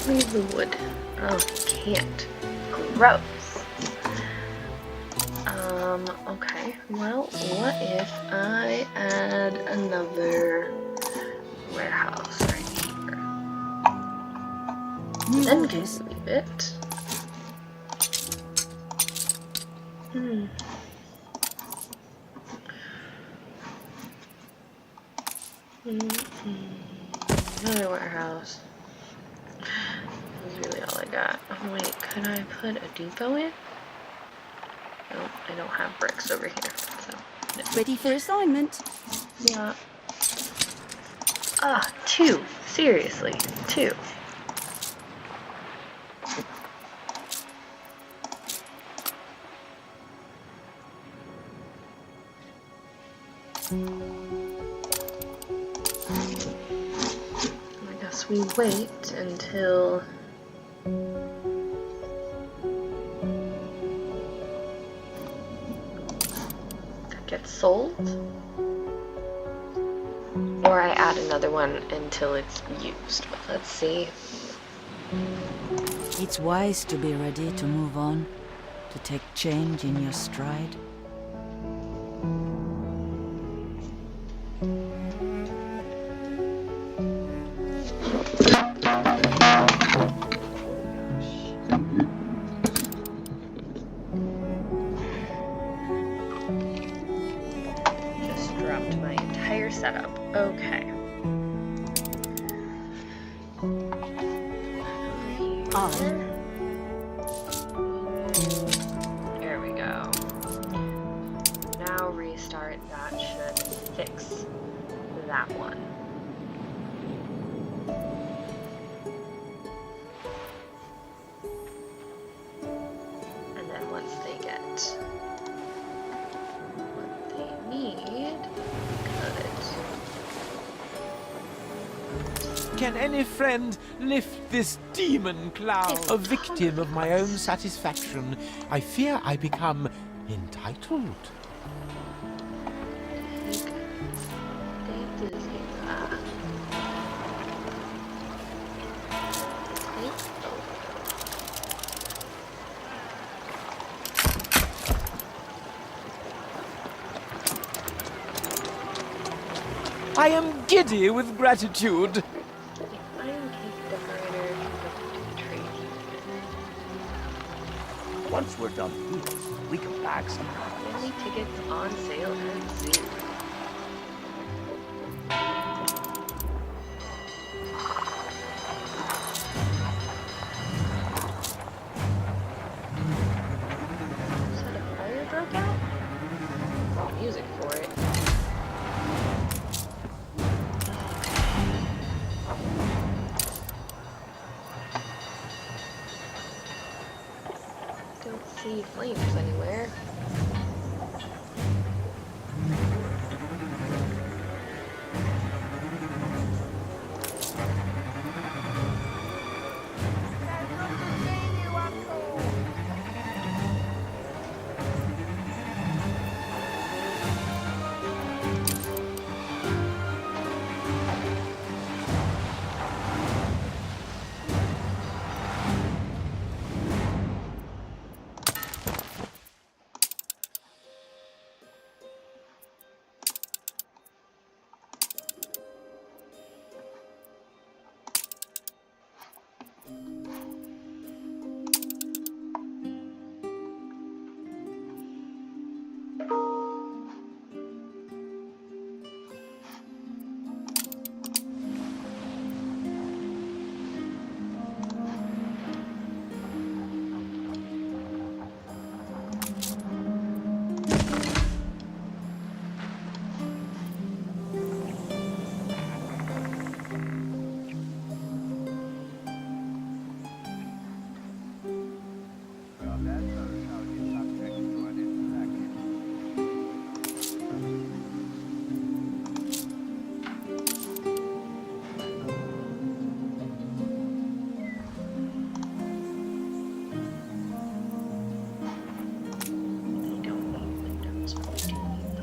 S1: Leave the wood. Oh, can't. Gross. Okay. Well, what if I add another warehouse right here? Then just leave it. Another warehouse. That's really all I got. Oh wait, could I put a depot in? Nope, I don't have bricks over here, so no.
S2: Ready for assignment.
S1: Yeah. Ah, 2. Seriously, 2. I guess we wait until that gets sold, or I add another one until it's used. But let's see.
S9: It's wise to be ready to move on, to take change in your stride.
S2: on.
S1: There we go. Now restart. That should fix that one. And then once they get what they need, good.
S10: Can any friend lift this demon cloud? A victim of my own satisfaction. I fear I become entitled. I am giddy with gratitude.
S6: Once we're done here, we can bag some.
S1: Daily tickets on sale at zoo. Said a fire broke out? There's music for it. Don't see flames anywhere.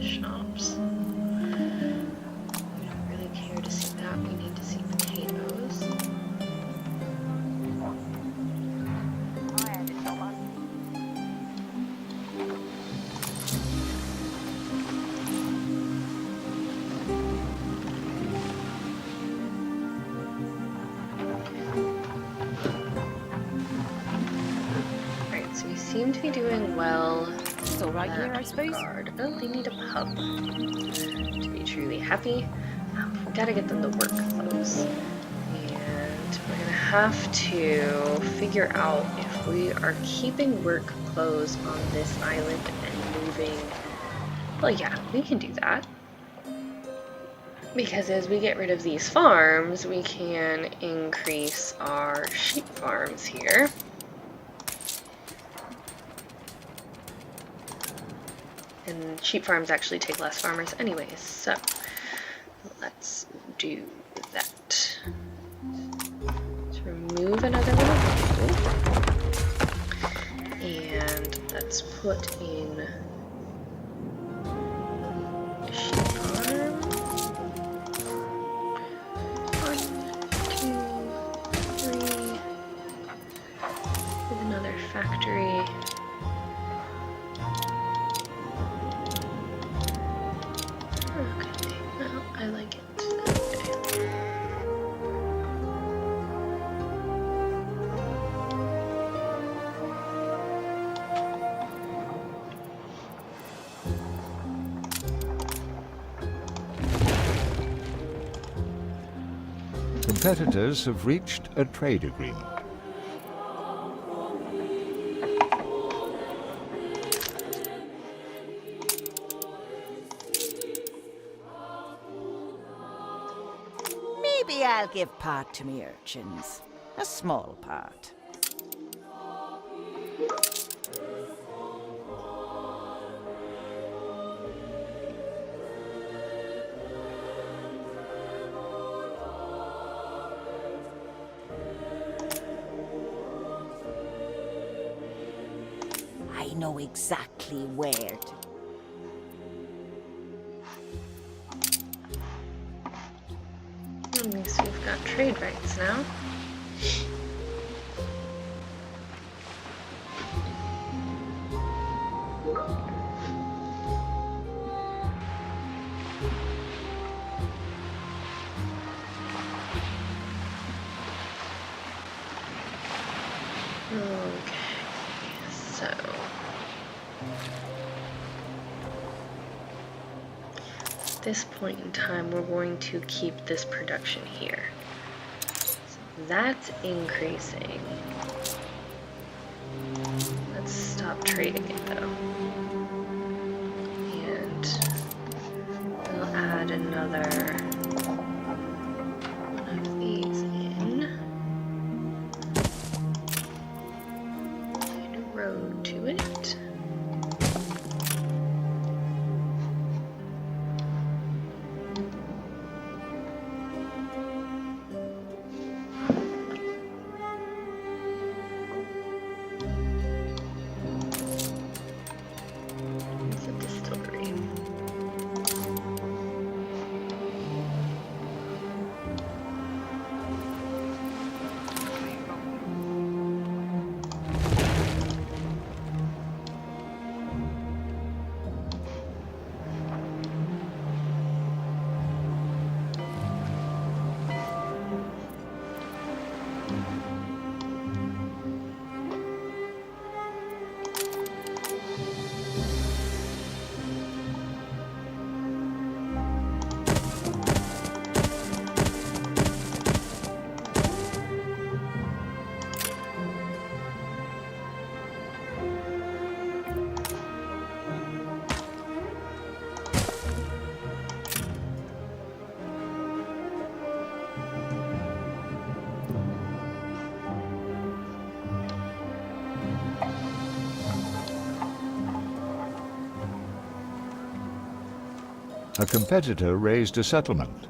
S1: Schnops. We don't really care to see that. We need to see potatoes. Alright, so we seem to be doing well.
S2: It's all right here, I suppose.
S1: Oh, they need a pub to be truly happy. We gotta get them to work clothes. And we're gonna have to figure out if we are keeping work clothes on this island and moving. Well, yeah, we can do that. Because as we get rid of these farms, we can increase our sheep farms here. And sheep farms actually take less farmers anyways, so let's do that. Let's remove another one. And let's put in a sheep farm. 1, 2, 3. With another factory. I like it. Okay.
S3: Competitors have reached a trade agreement.
S9: I'll give part to me urchins. A small part. I know exactly where to.
S1: At least we've got trade rights now. Okay, so at this point in time, we're going to keep this production here. So that's increasing. Let's stop trading it though. And we'll add another one of these in. And a road to it. It's a distillery.
S11: A competitor raised a settlement.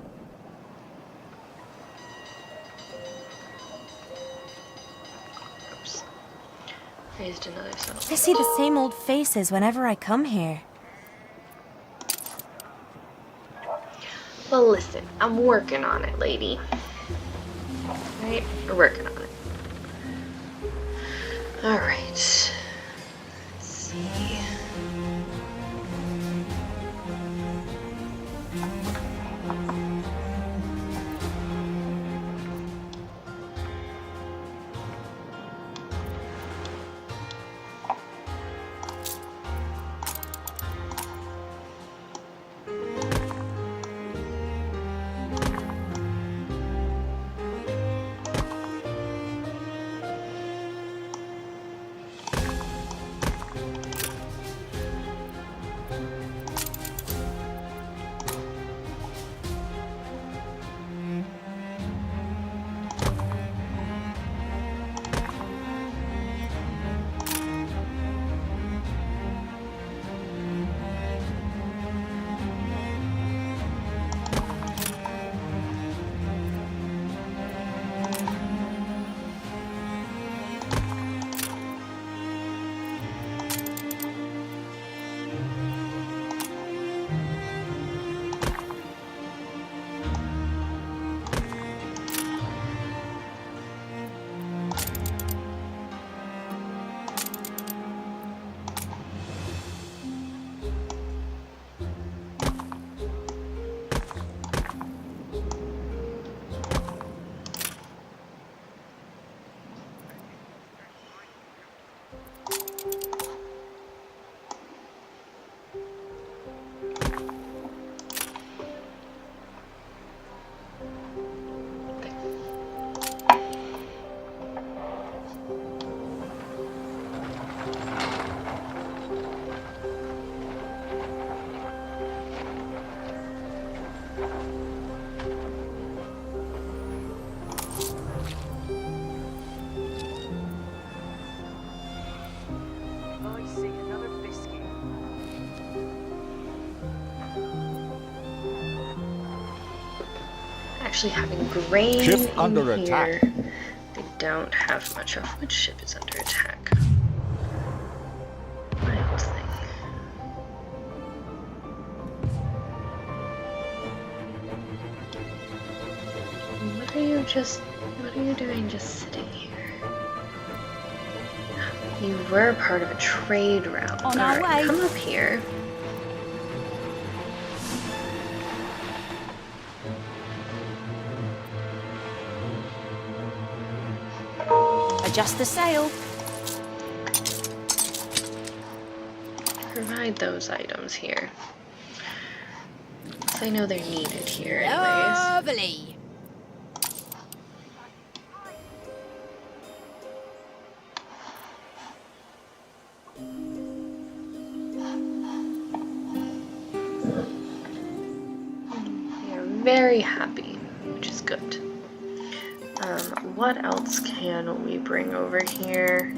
S1: Oops. Raised another settlement.
S12: I see the same old faces whenever I come here.
S1: Well, listen, I'm working on it, lady. Right? We're working on it. Alright. Let's see. actually having grain
S11: Ship
S1: in
S11: under
S1: here.
S11: attack.
S1: They don't have much of. Which ship is under attack? Wild thing. What are you doing just sitting here? You were part of a trade route.
S2: On our way.
S1: Come up here.
S2: Adjust the sail.
S1: Provide those items here. So I know they're needed here anyways.
S7: Lovely.
S1: They are very happy, which is good. What else can we bring over here?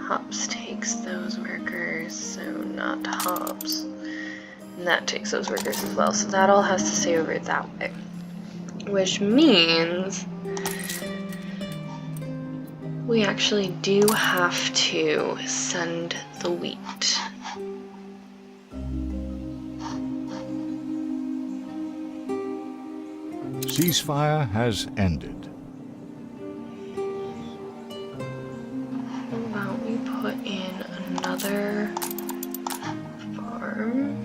S1: Hops takes those workers, so not hops. And that takes those workers as well, so that all has to stay over that way. Which means we actually do have to send the wheat.
S11: Ceasefire has ended.
S1: How about we put in another farm?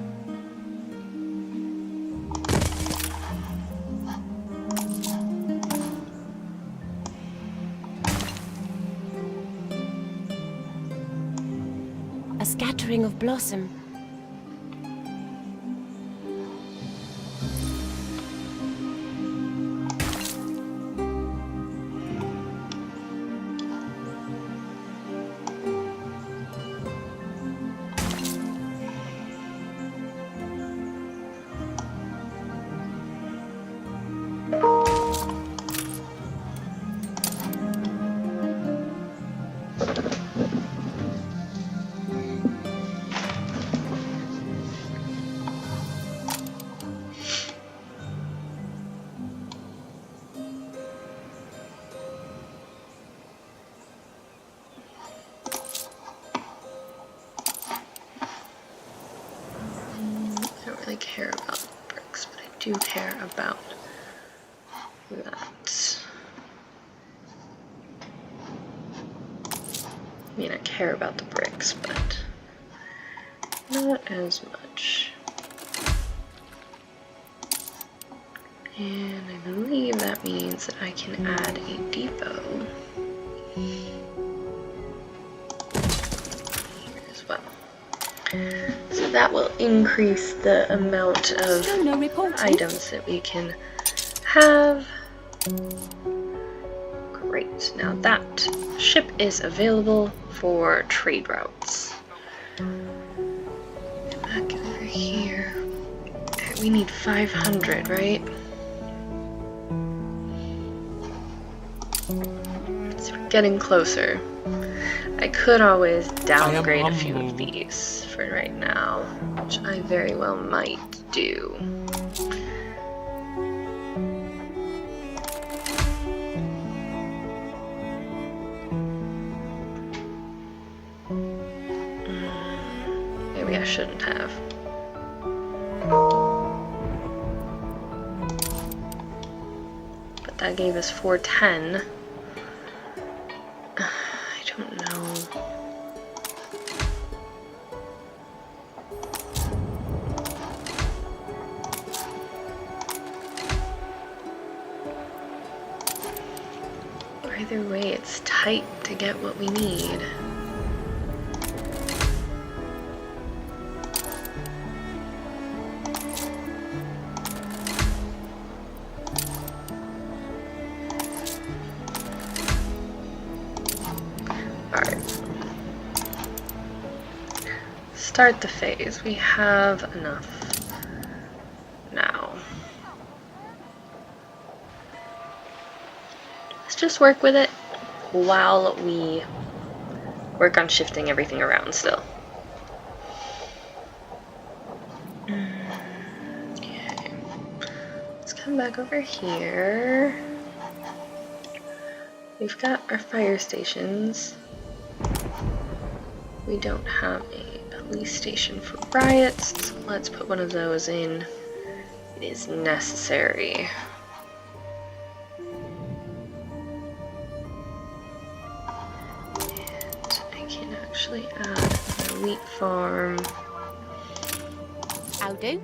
S7: A scattering of blossom.
S1: Care about bricks, but I do care about that. I mean, I care about the bricks, but not as much. And I believe that means that I can add a depot here as well. So that will increase the amount of items that we can have. Great. Now that ship is available for trade routes. Back over here. Okay, we need 500, right? So we're getting closer. I could always downgrade a few of these for right now, which I very well might do. Maybe I shouldn't have. But that gave us 410. I don't know. Either way, it's tight to get what we need. Start the phase. We have enough now. Let's just work with it while we work on shifting everything around still. Okay. Let's come come back over here. We've got our fire stations. We don't have a police station for riots, so let's put one of those in. It is necessary. And I can actually add a wheat farm.
S7: I'll do.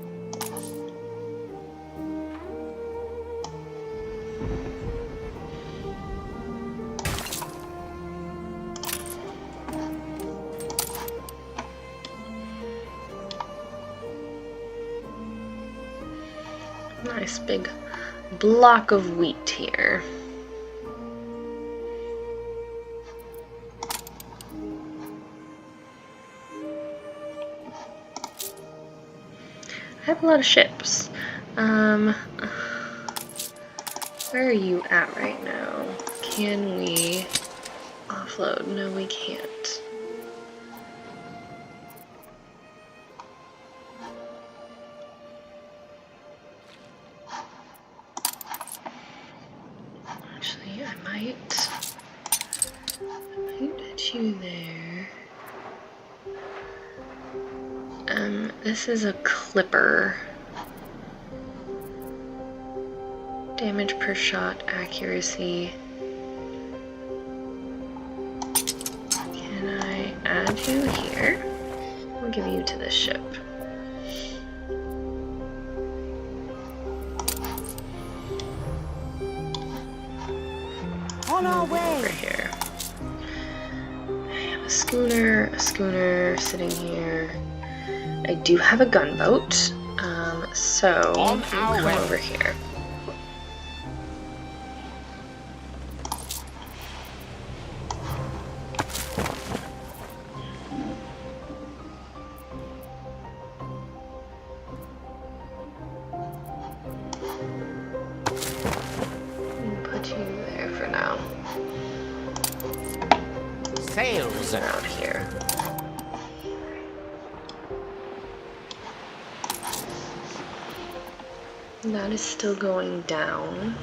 S1: Nice big block of wheat here. I have a lot of ships. Where are you at right now? Can we offload? No, we can't. Actually, I might put you there. This is a clipper. Damage per shot, accuracy. Can I add you here? I'll give you to this ship.
S2: On our way.
S1: Over here. I have a schooner sitting here. I do have a gunboat, so you come over here. Put you there for now.
S10: Sails
S1: around here. That is still going down.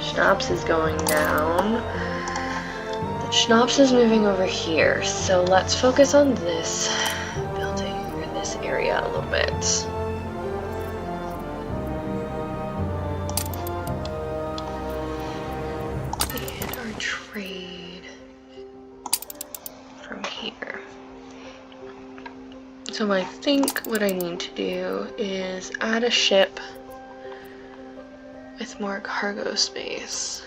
S1: Schnops is going down. The Schnops is moving over here, so let's focus on this building, or this area a little bit. And our trade from here. So I think what I need to do is add a ship with more cargo space.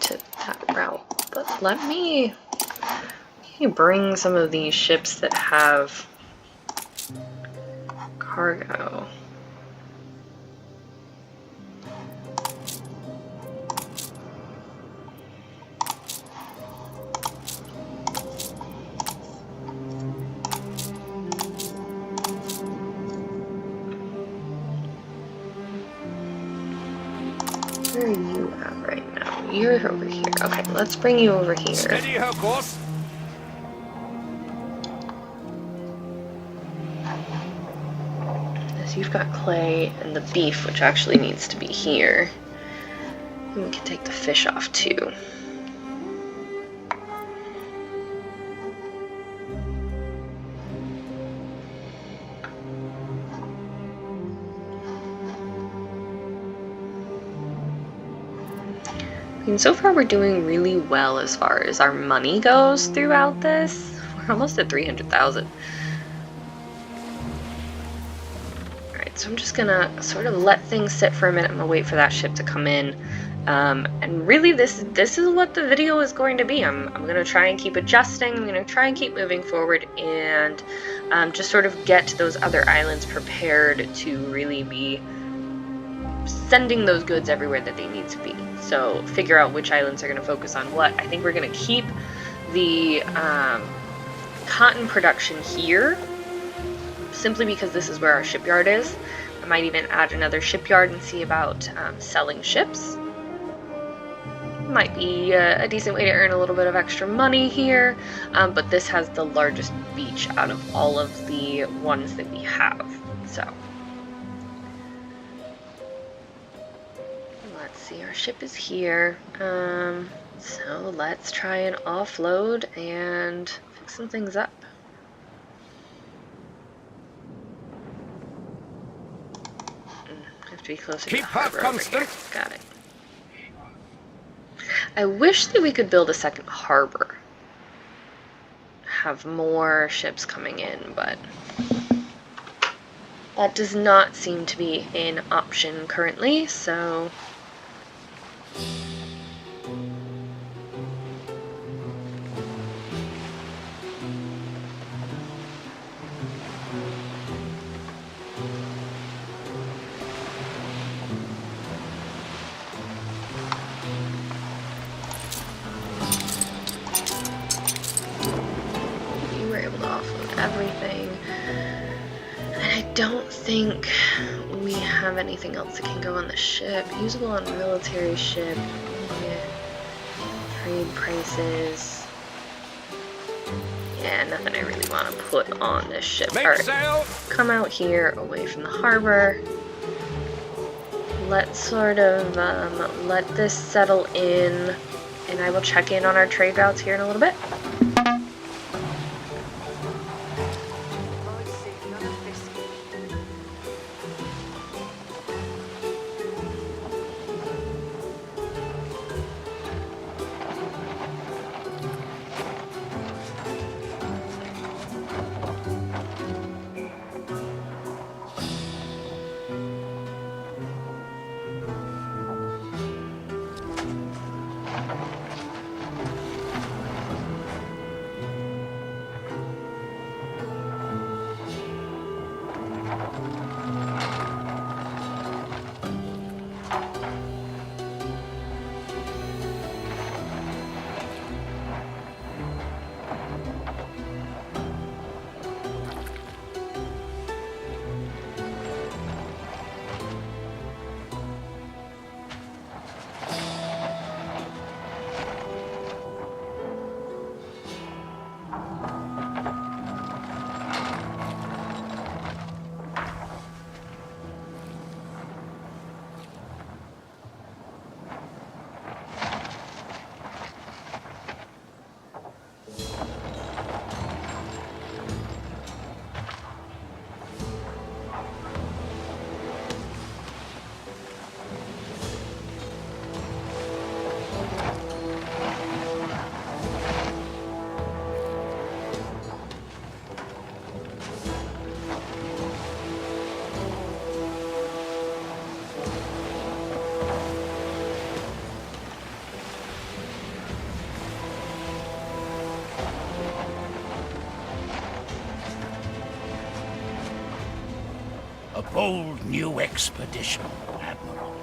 S1: To that route. But let me bring some of these ships that have cargo. Where are you at right now? You're over here. Okay, let's bring you over here.
S3: Steady her course.
S1: So you've got clay and the beef, which actually needs to be here. And we can take the fish off too. And so far we're doing really well as far as our money goes throughout this. We're almost at 300,000. Alright, so I'm just gonna sort of let things sit for a minute. I'm gonna wait for that ship to come in. And really this is what the video is going to be. I'm gonna try and keep adjusting. I'm gonna try and keep moving forward and just sort of get those other islands prepared to really be sending those goods everywhere that they need to be. So figure out which islands are going to focus on what. I think we're going to keep the cotton production here, simply because this is where our shipyard is. I might even add another shipyard and see about selling ships. might be a decent way to earn a little bit of extra money here, but this has the largest beach out of all of the ones that we have, so. Let's see, our ship is here, so let's try and offload and fix some things up. Have to be closer to the harbor over here. Got it. I wish that we could build a second harbor. Have more ships coming in, but that does not seem to be an option currently, so everything. And I don't think we have anything else that can go on the ship. Usable on military ship. Yeah. Trade prices. Yeah, nothing I really want to put on this ship. Alright, come out here away from the harbor. Let's sort of let this settle in, and I will check in on our trade routes here in a little bit.
S13: A bold new expedition, Admiral.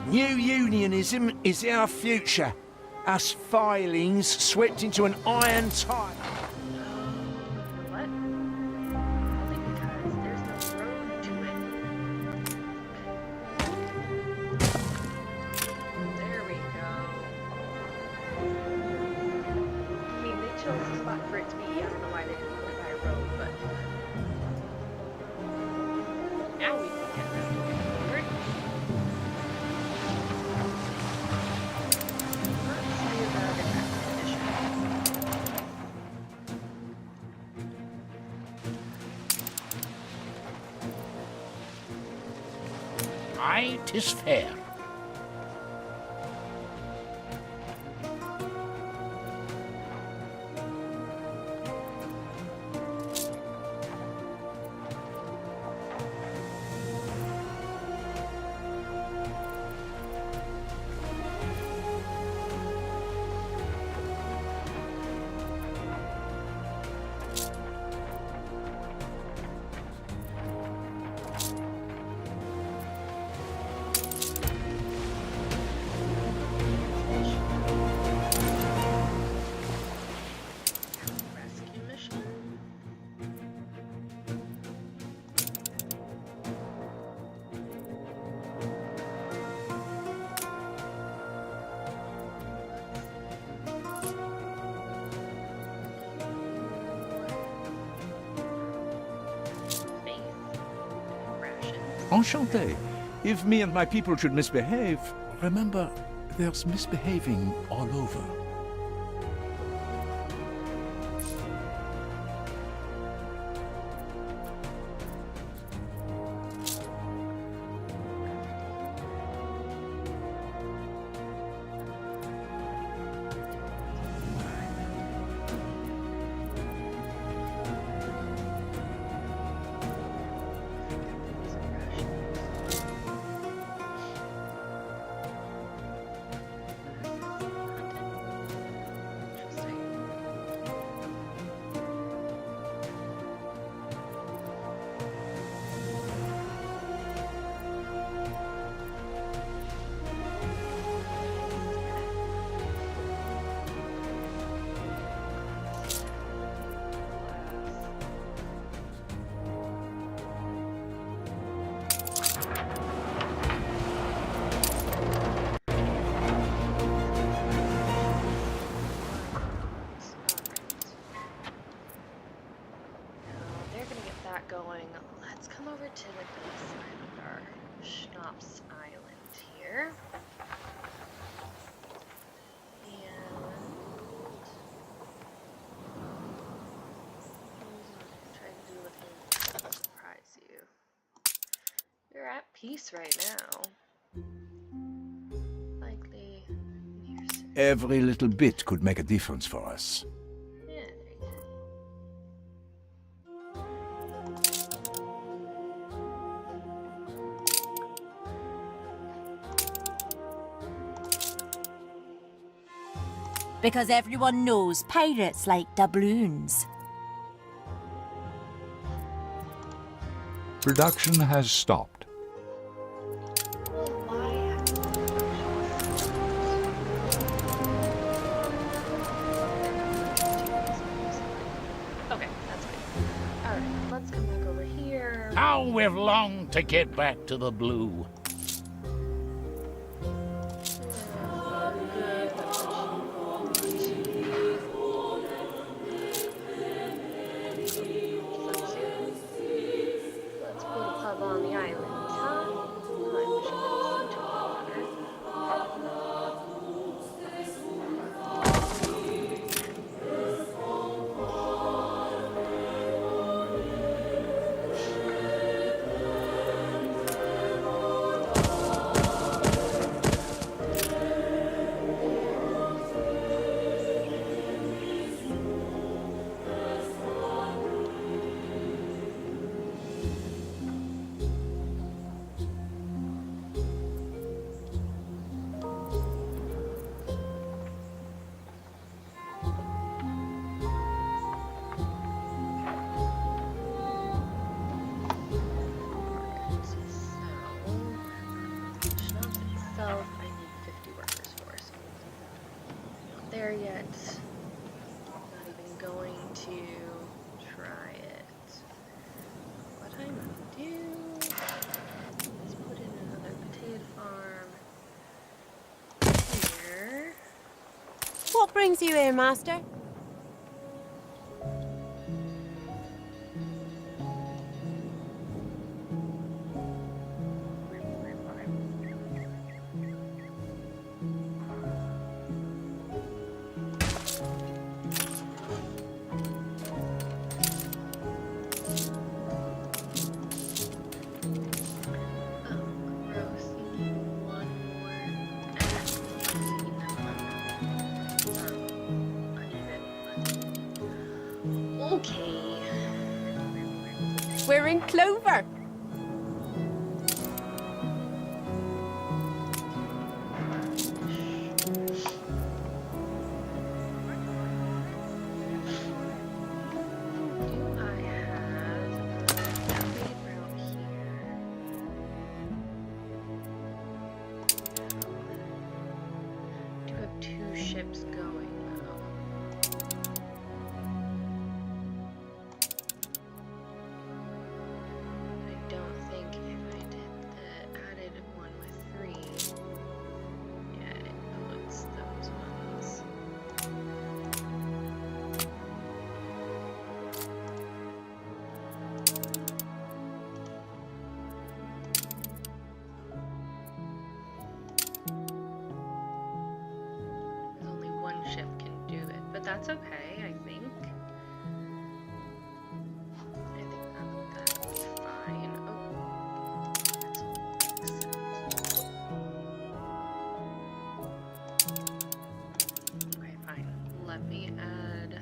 S14: New unionism is our future. Us filings swept into an iron tie.
S1: What? Only because there's no road to it. There we go. I mean, they chose the spot for it to be. I don't know why they didn't put it by a road, but now we can get that forward. Let's see about in that condition.
S13: Aye, 'tis fair.
S1: Rescue mission.
S4: Enchanté. If me and my people should misbehave, remember, there's misbehaving all over.
S1: Going. Let's come over to like the east side of our Schnops Island here. And try to do anything to surprise you. You're at peace right now. Likely near city.
S4: Every little bit could make a difference for us.
S9: Because everyone knows pirates like doubloons.
S11: Production has stopped.
S1: Okay, that's fine. Alright, let's come back over here.
S13: How we've longed to get back to the blue.
S7: brings you here, Master?
S1: Okay.
S7: We're in clover.
S1: That's okay, I think. That'll be fine. Okay, fine. Let me add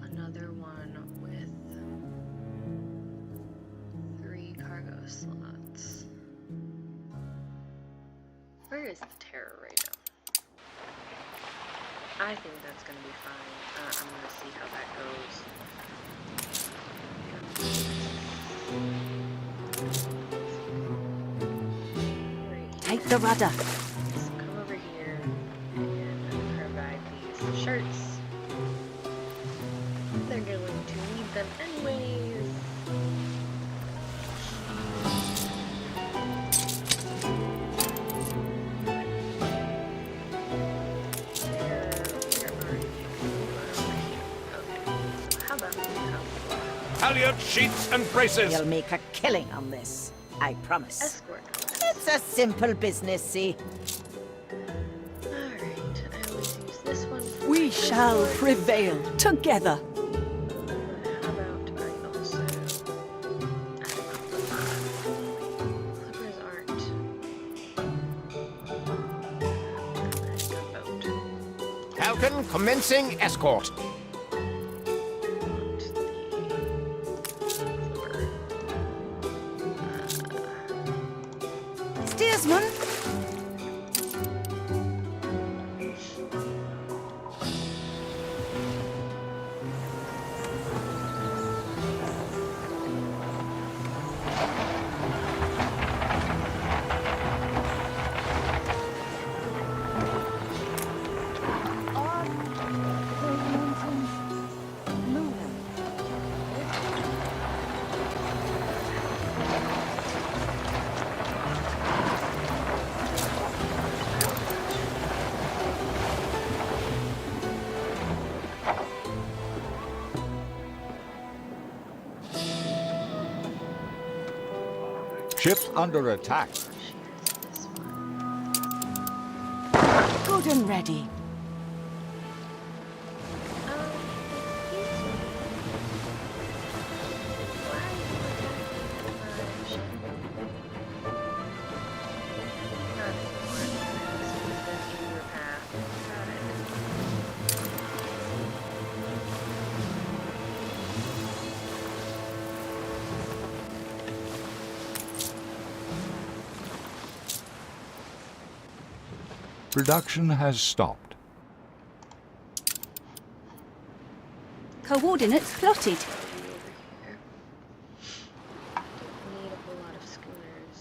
S1: another one with 3 cargo slots. Where is the terror right now? I think that's going to be fine. I'm going to see how that goes.
S2: Take the rudder.
S1: So come over here and provide these shirts. They're going to need them anyways.
S3: Halyard, sheets, and braces!
S15: You'll make a killing on this, I promise.
S1: Escort.
S15: It's a simple business, see?
S1: Alright, I always use this one.
S5: We shall prevail together.
S1: How about I also add clippers aren't.
S14: Falcon commencing escort.
S2: Steersman!
S11: Ship's under attack.
S2: Good and ready.
S11: Production has stopped.
S5: Coordinates plotted.
S1: Need a whole lot of schooners.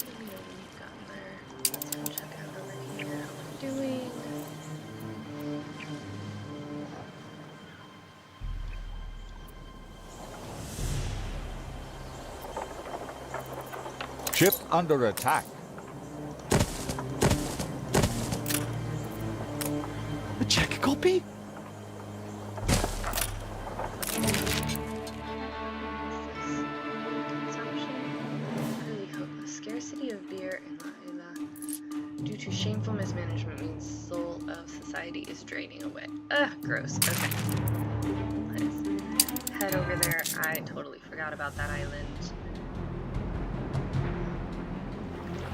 S1: Let me know when you've gotten there. Let's go check out over here how I'm doing.
S11: Ship under attack.
S14: A check copy?
S1: The scarcity of beer in La due to shameful mismanagement means soul of society is draining away. Ugh, gross. Okay. Let's head over there. I totally forgot about that island.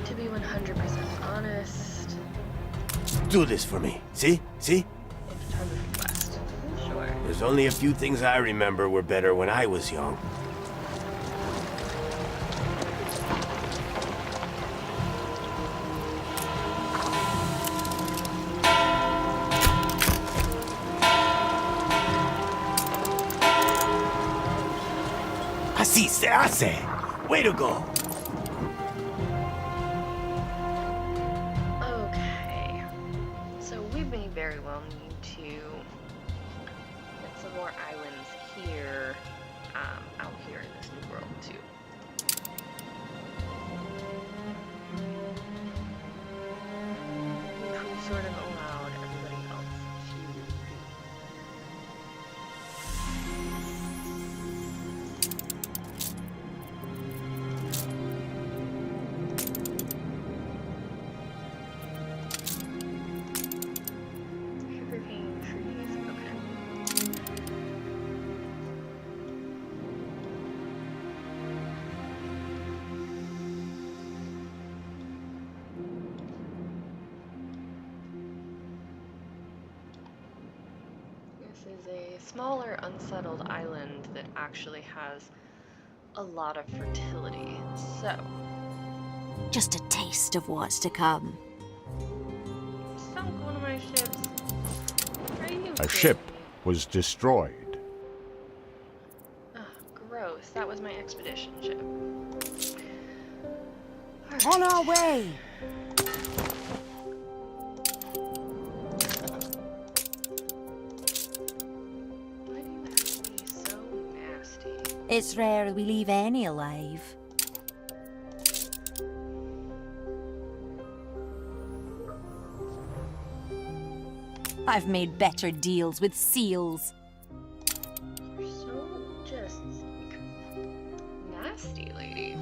S1: To be 100% honest.
S16: Do this for me. See? See?
S1: West. Sure.
S16: There's only a few things I remember were better when I was young. Así se hace. Way to go.
S1: Okay. So we may very well need to get some more islands here, out here in this new world too. Which we sort of allowed everybody else to do. Sugarcane trees, okay. This is a smaller, unsettled island that actually has a lot of fertility. So,
S9: Just a taste of what's to come.
S1: sunk one of my ships. Are you
S11: A ship was destroyed.
S1: Ugh, gross. That was my expedition ship.
S2: On our way!
S1: Why do you have to be so nasty?
S9: It's rare we leave any alive. I've made better deals with seals.
S1: You're so just nasty, lady.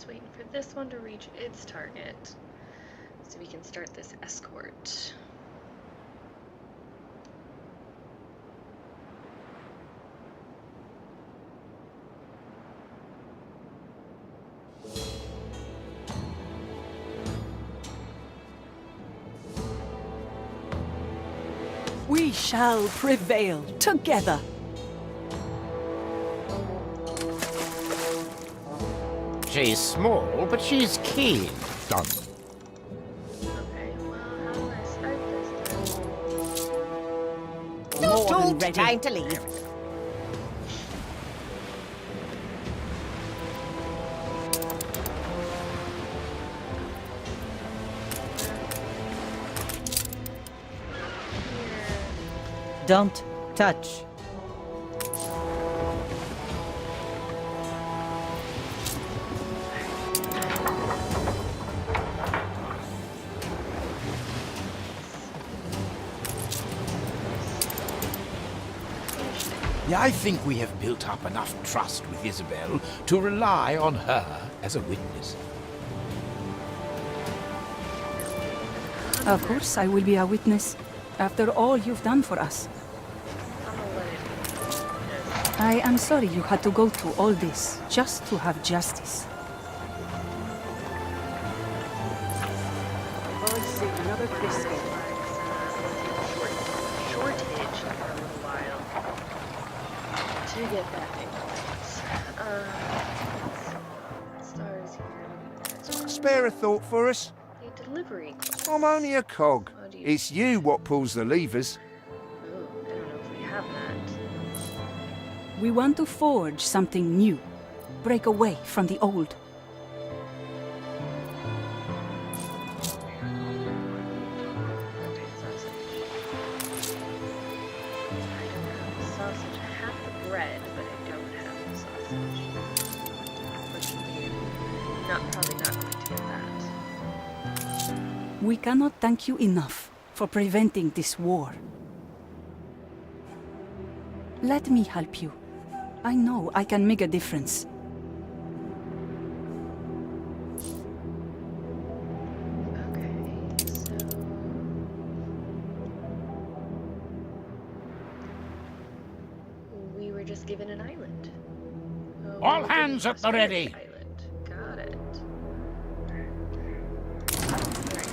S1: Waiting for this one to reach its target so we can start this escort.
S5: We shall prevail together.
S13: She's small, but she's keen.
S11: Done.
S1: Okay, well, how do I start this then?
S15: Not
S5: More
S15: all
S5: than ready.
S15: time to leave.
S6: Don't touch.
S4: I think we have built up enough trust with Isabel to rely on her as a witness.
S5: Of course, I will be a witness. After all you've done for us. I am sorry you had to go through all this just to have justice.
S2: Another biscuit.
S1: Shortage for a little while to get that thing. Stars here.
S14: Spare a thought for us?
S1: A delivery.
S14: I'm only a cog. It's you what pulls the levers.
S1: Oh, I don't know if we have that.
S5: We want to forge something new. Break away from the old. We cannot thank you enough for preventing this war. Let me help you. I know I can make a difference.
S1: We were just given an island.
S13: All hands at the ready.
S1: Got it. Alright,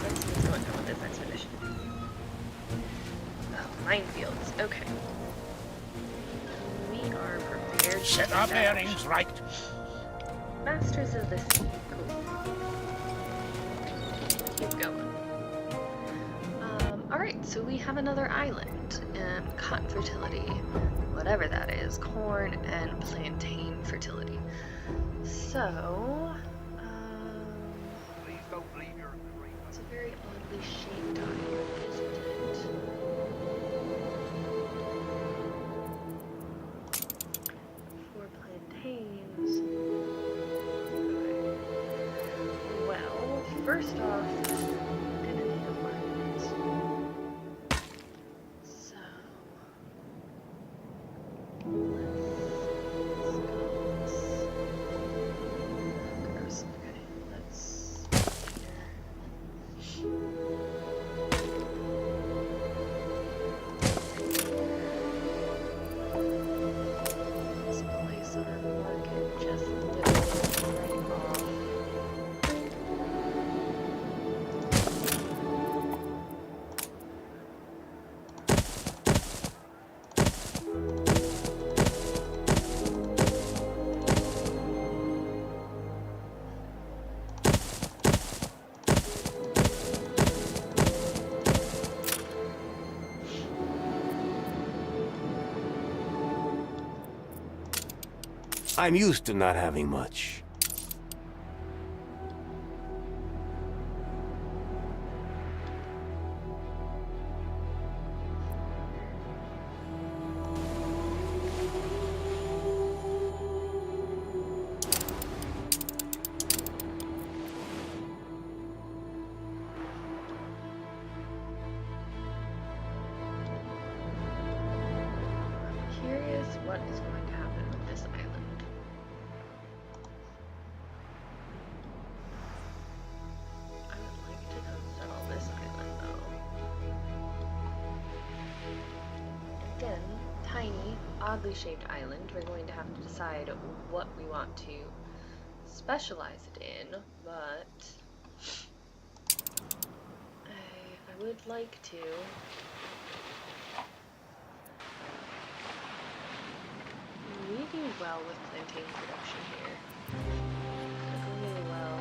S1: let's see what's going on with this expedition. Oh, minefields. Okay. We are prepared.
S13: Set our bearings right.
S1: Masters of the Sea. Cool. Keep going. Alright, so we have another island. Cotton fertility. Whatever that is. Corn and plantain fertility. So, it's a very oddly shaped island, isn't it? For plantains. Okay. Well, first off, I'm gonna need a market. So, gross. Okay, let's let's place our market just literally right off.
S17: I'm used to not having much.
S1: I'm curious what is going to happen with this island. I would like to come settle this island though. Again, tiny, oddly shaped island. We're going to have to decide what we want to specialize it in, but I would like to. We do well with plantain production here. Go really well.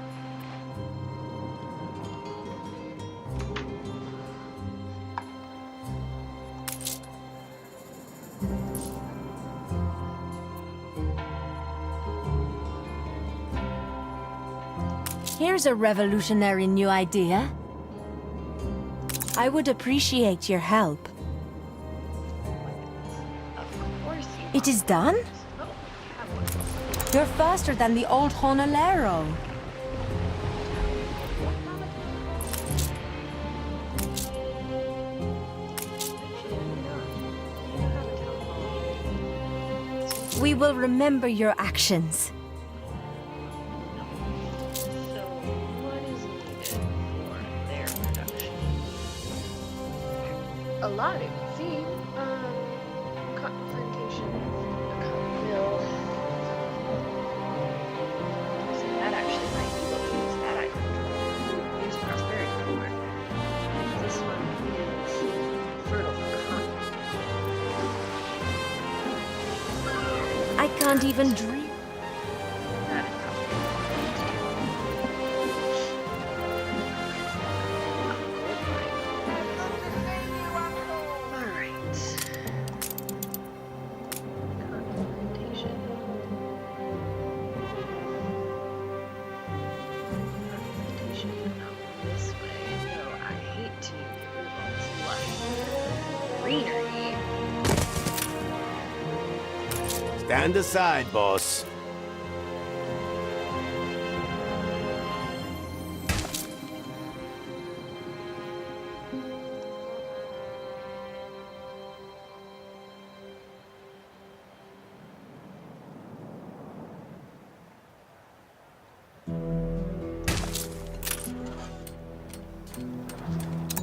S12: Here's a revolutionary new idea. I would appreciate your help. It is done? You're faster than the old Honolero. We will remember your actions.
S1: So, what is needed for their production? A lot, it would seem. Cotton plantation, a cotton mill. So that actually might be what we use that item for. We use prosperity for. This one is fertile for cotton.
S12: I can't even dream.
S1: That is alright. Cotton plantation. Cotton plantation out this way. No, I hate to move all this lush greenery.
S17: Stand aside, boss.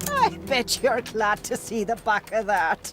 S15: I bet you're glad to see the back of that.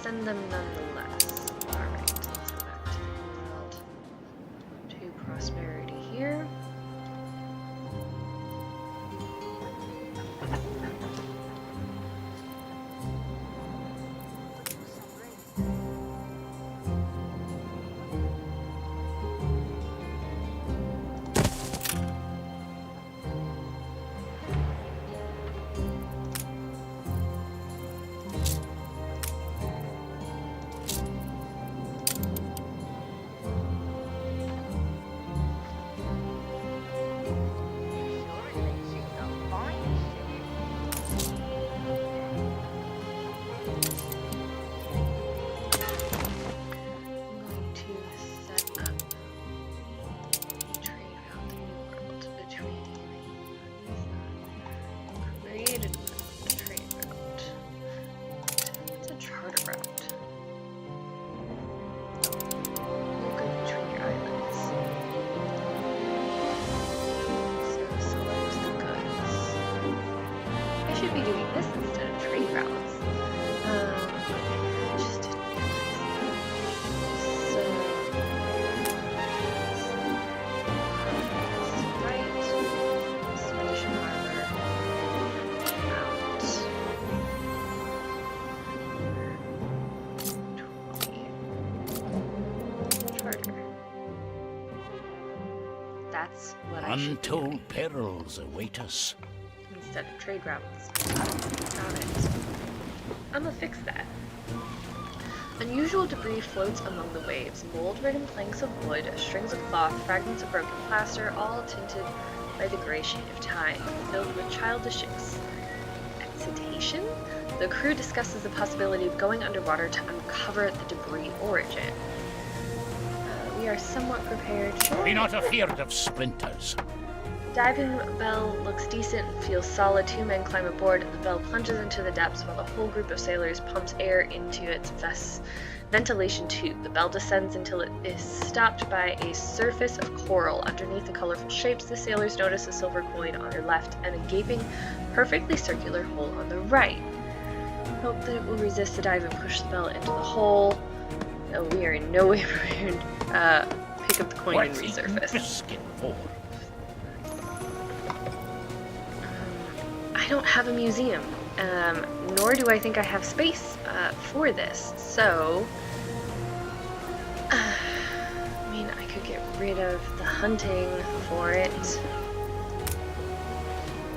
S1: Send them nonetheless. Alright, let's go back to the world. To prosperity here. Should be doing this instead of trade routes. That's what I should do.
S18: Untold perils await us.
S1: Instead of trade routes. Got it. I'm gonna fix that. Unusual debris floats among the waves. Mold-ridden planks of wood, strings of cloth, fragments of broken plaster, all tinted by the gray shade of time, filled with childish excitation. The crew discusses the possibility of going underwater to uncover the debris origin. We are somewhat prepared.
S18: Be not afeard of splinters.
S1: Diving bell looks decent and feels solid. 2 men climb aboard. The bell plunges into the depths while the whole group of sailors pumps air into its ventilation tube. The bell descends until it is stopped by a surface of coral. Underneath the colorful shapes, the sailors notice a silver coin on their left and a gaping, perfectly circular hole on the right. Hope that it will resist the dive and push the bell into the hole. No, we are in no way prepared. Pick up the coin and resurface. I don't have a museum, nor do I think I have space for this, so I mean, I could get rid of the hunting for it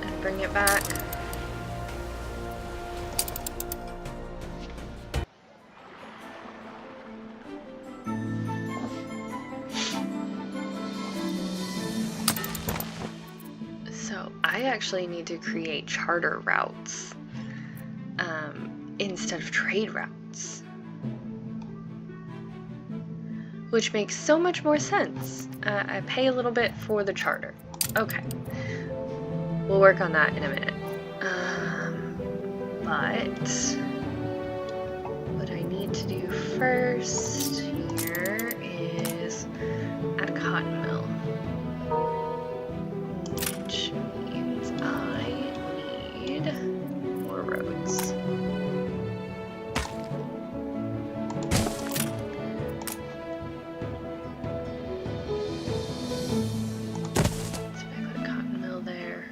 S1: and bring it back. I actually need to create charter routes instead of trade routes, which makes so much more sense. I pay a little bit for the charter. Okay, we'll work on that in a minute. But what I need to do first here is add a cotton mill. Which means I need more roads. So if I put a cotton mill there.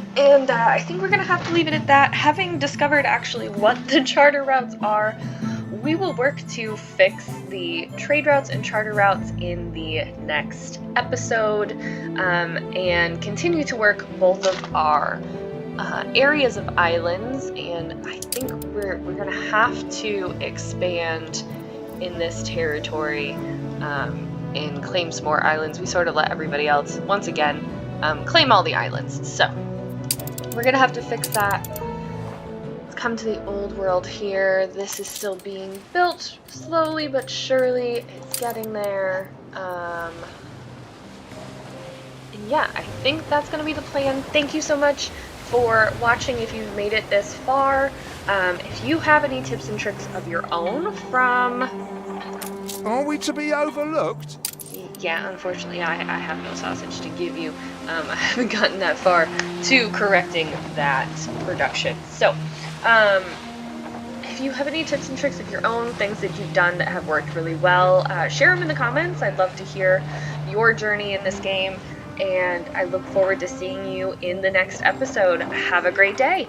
S1: And I think we're going to have to leave it at that. Having discovered actually what the charter routes are, we will work to fix the trade routes and charter routes in the next episode, and continue to work both of our areas of islands. And I think we're going to have to expand in this territory and claim some more islands. We sort of let everybody else, once again, claim all the islands. So we're gonna have to fix that. Let's come to the old world here. This is still being built slowly but surely. It's getting there. And yeah, I think that's gonna be the plan. Thank you so much for watching if you've made it this far. If you have any tips and tricks of your own from...
S3: Are we to be overlooked?
S1: Yeah, unfortunately, I have no sausage to give you. I haven't gotten that far to correcting that production. So, if you have any tips and tricks of your own, things that you've done that have worked really well, share them in the comments. I'd love to hear your journey in this game, and I look forward to seeing you in the next episode. Have a great day!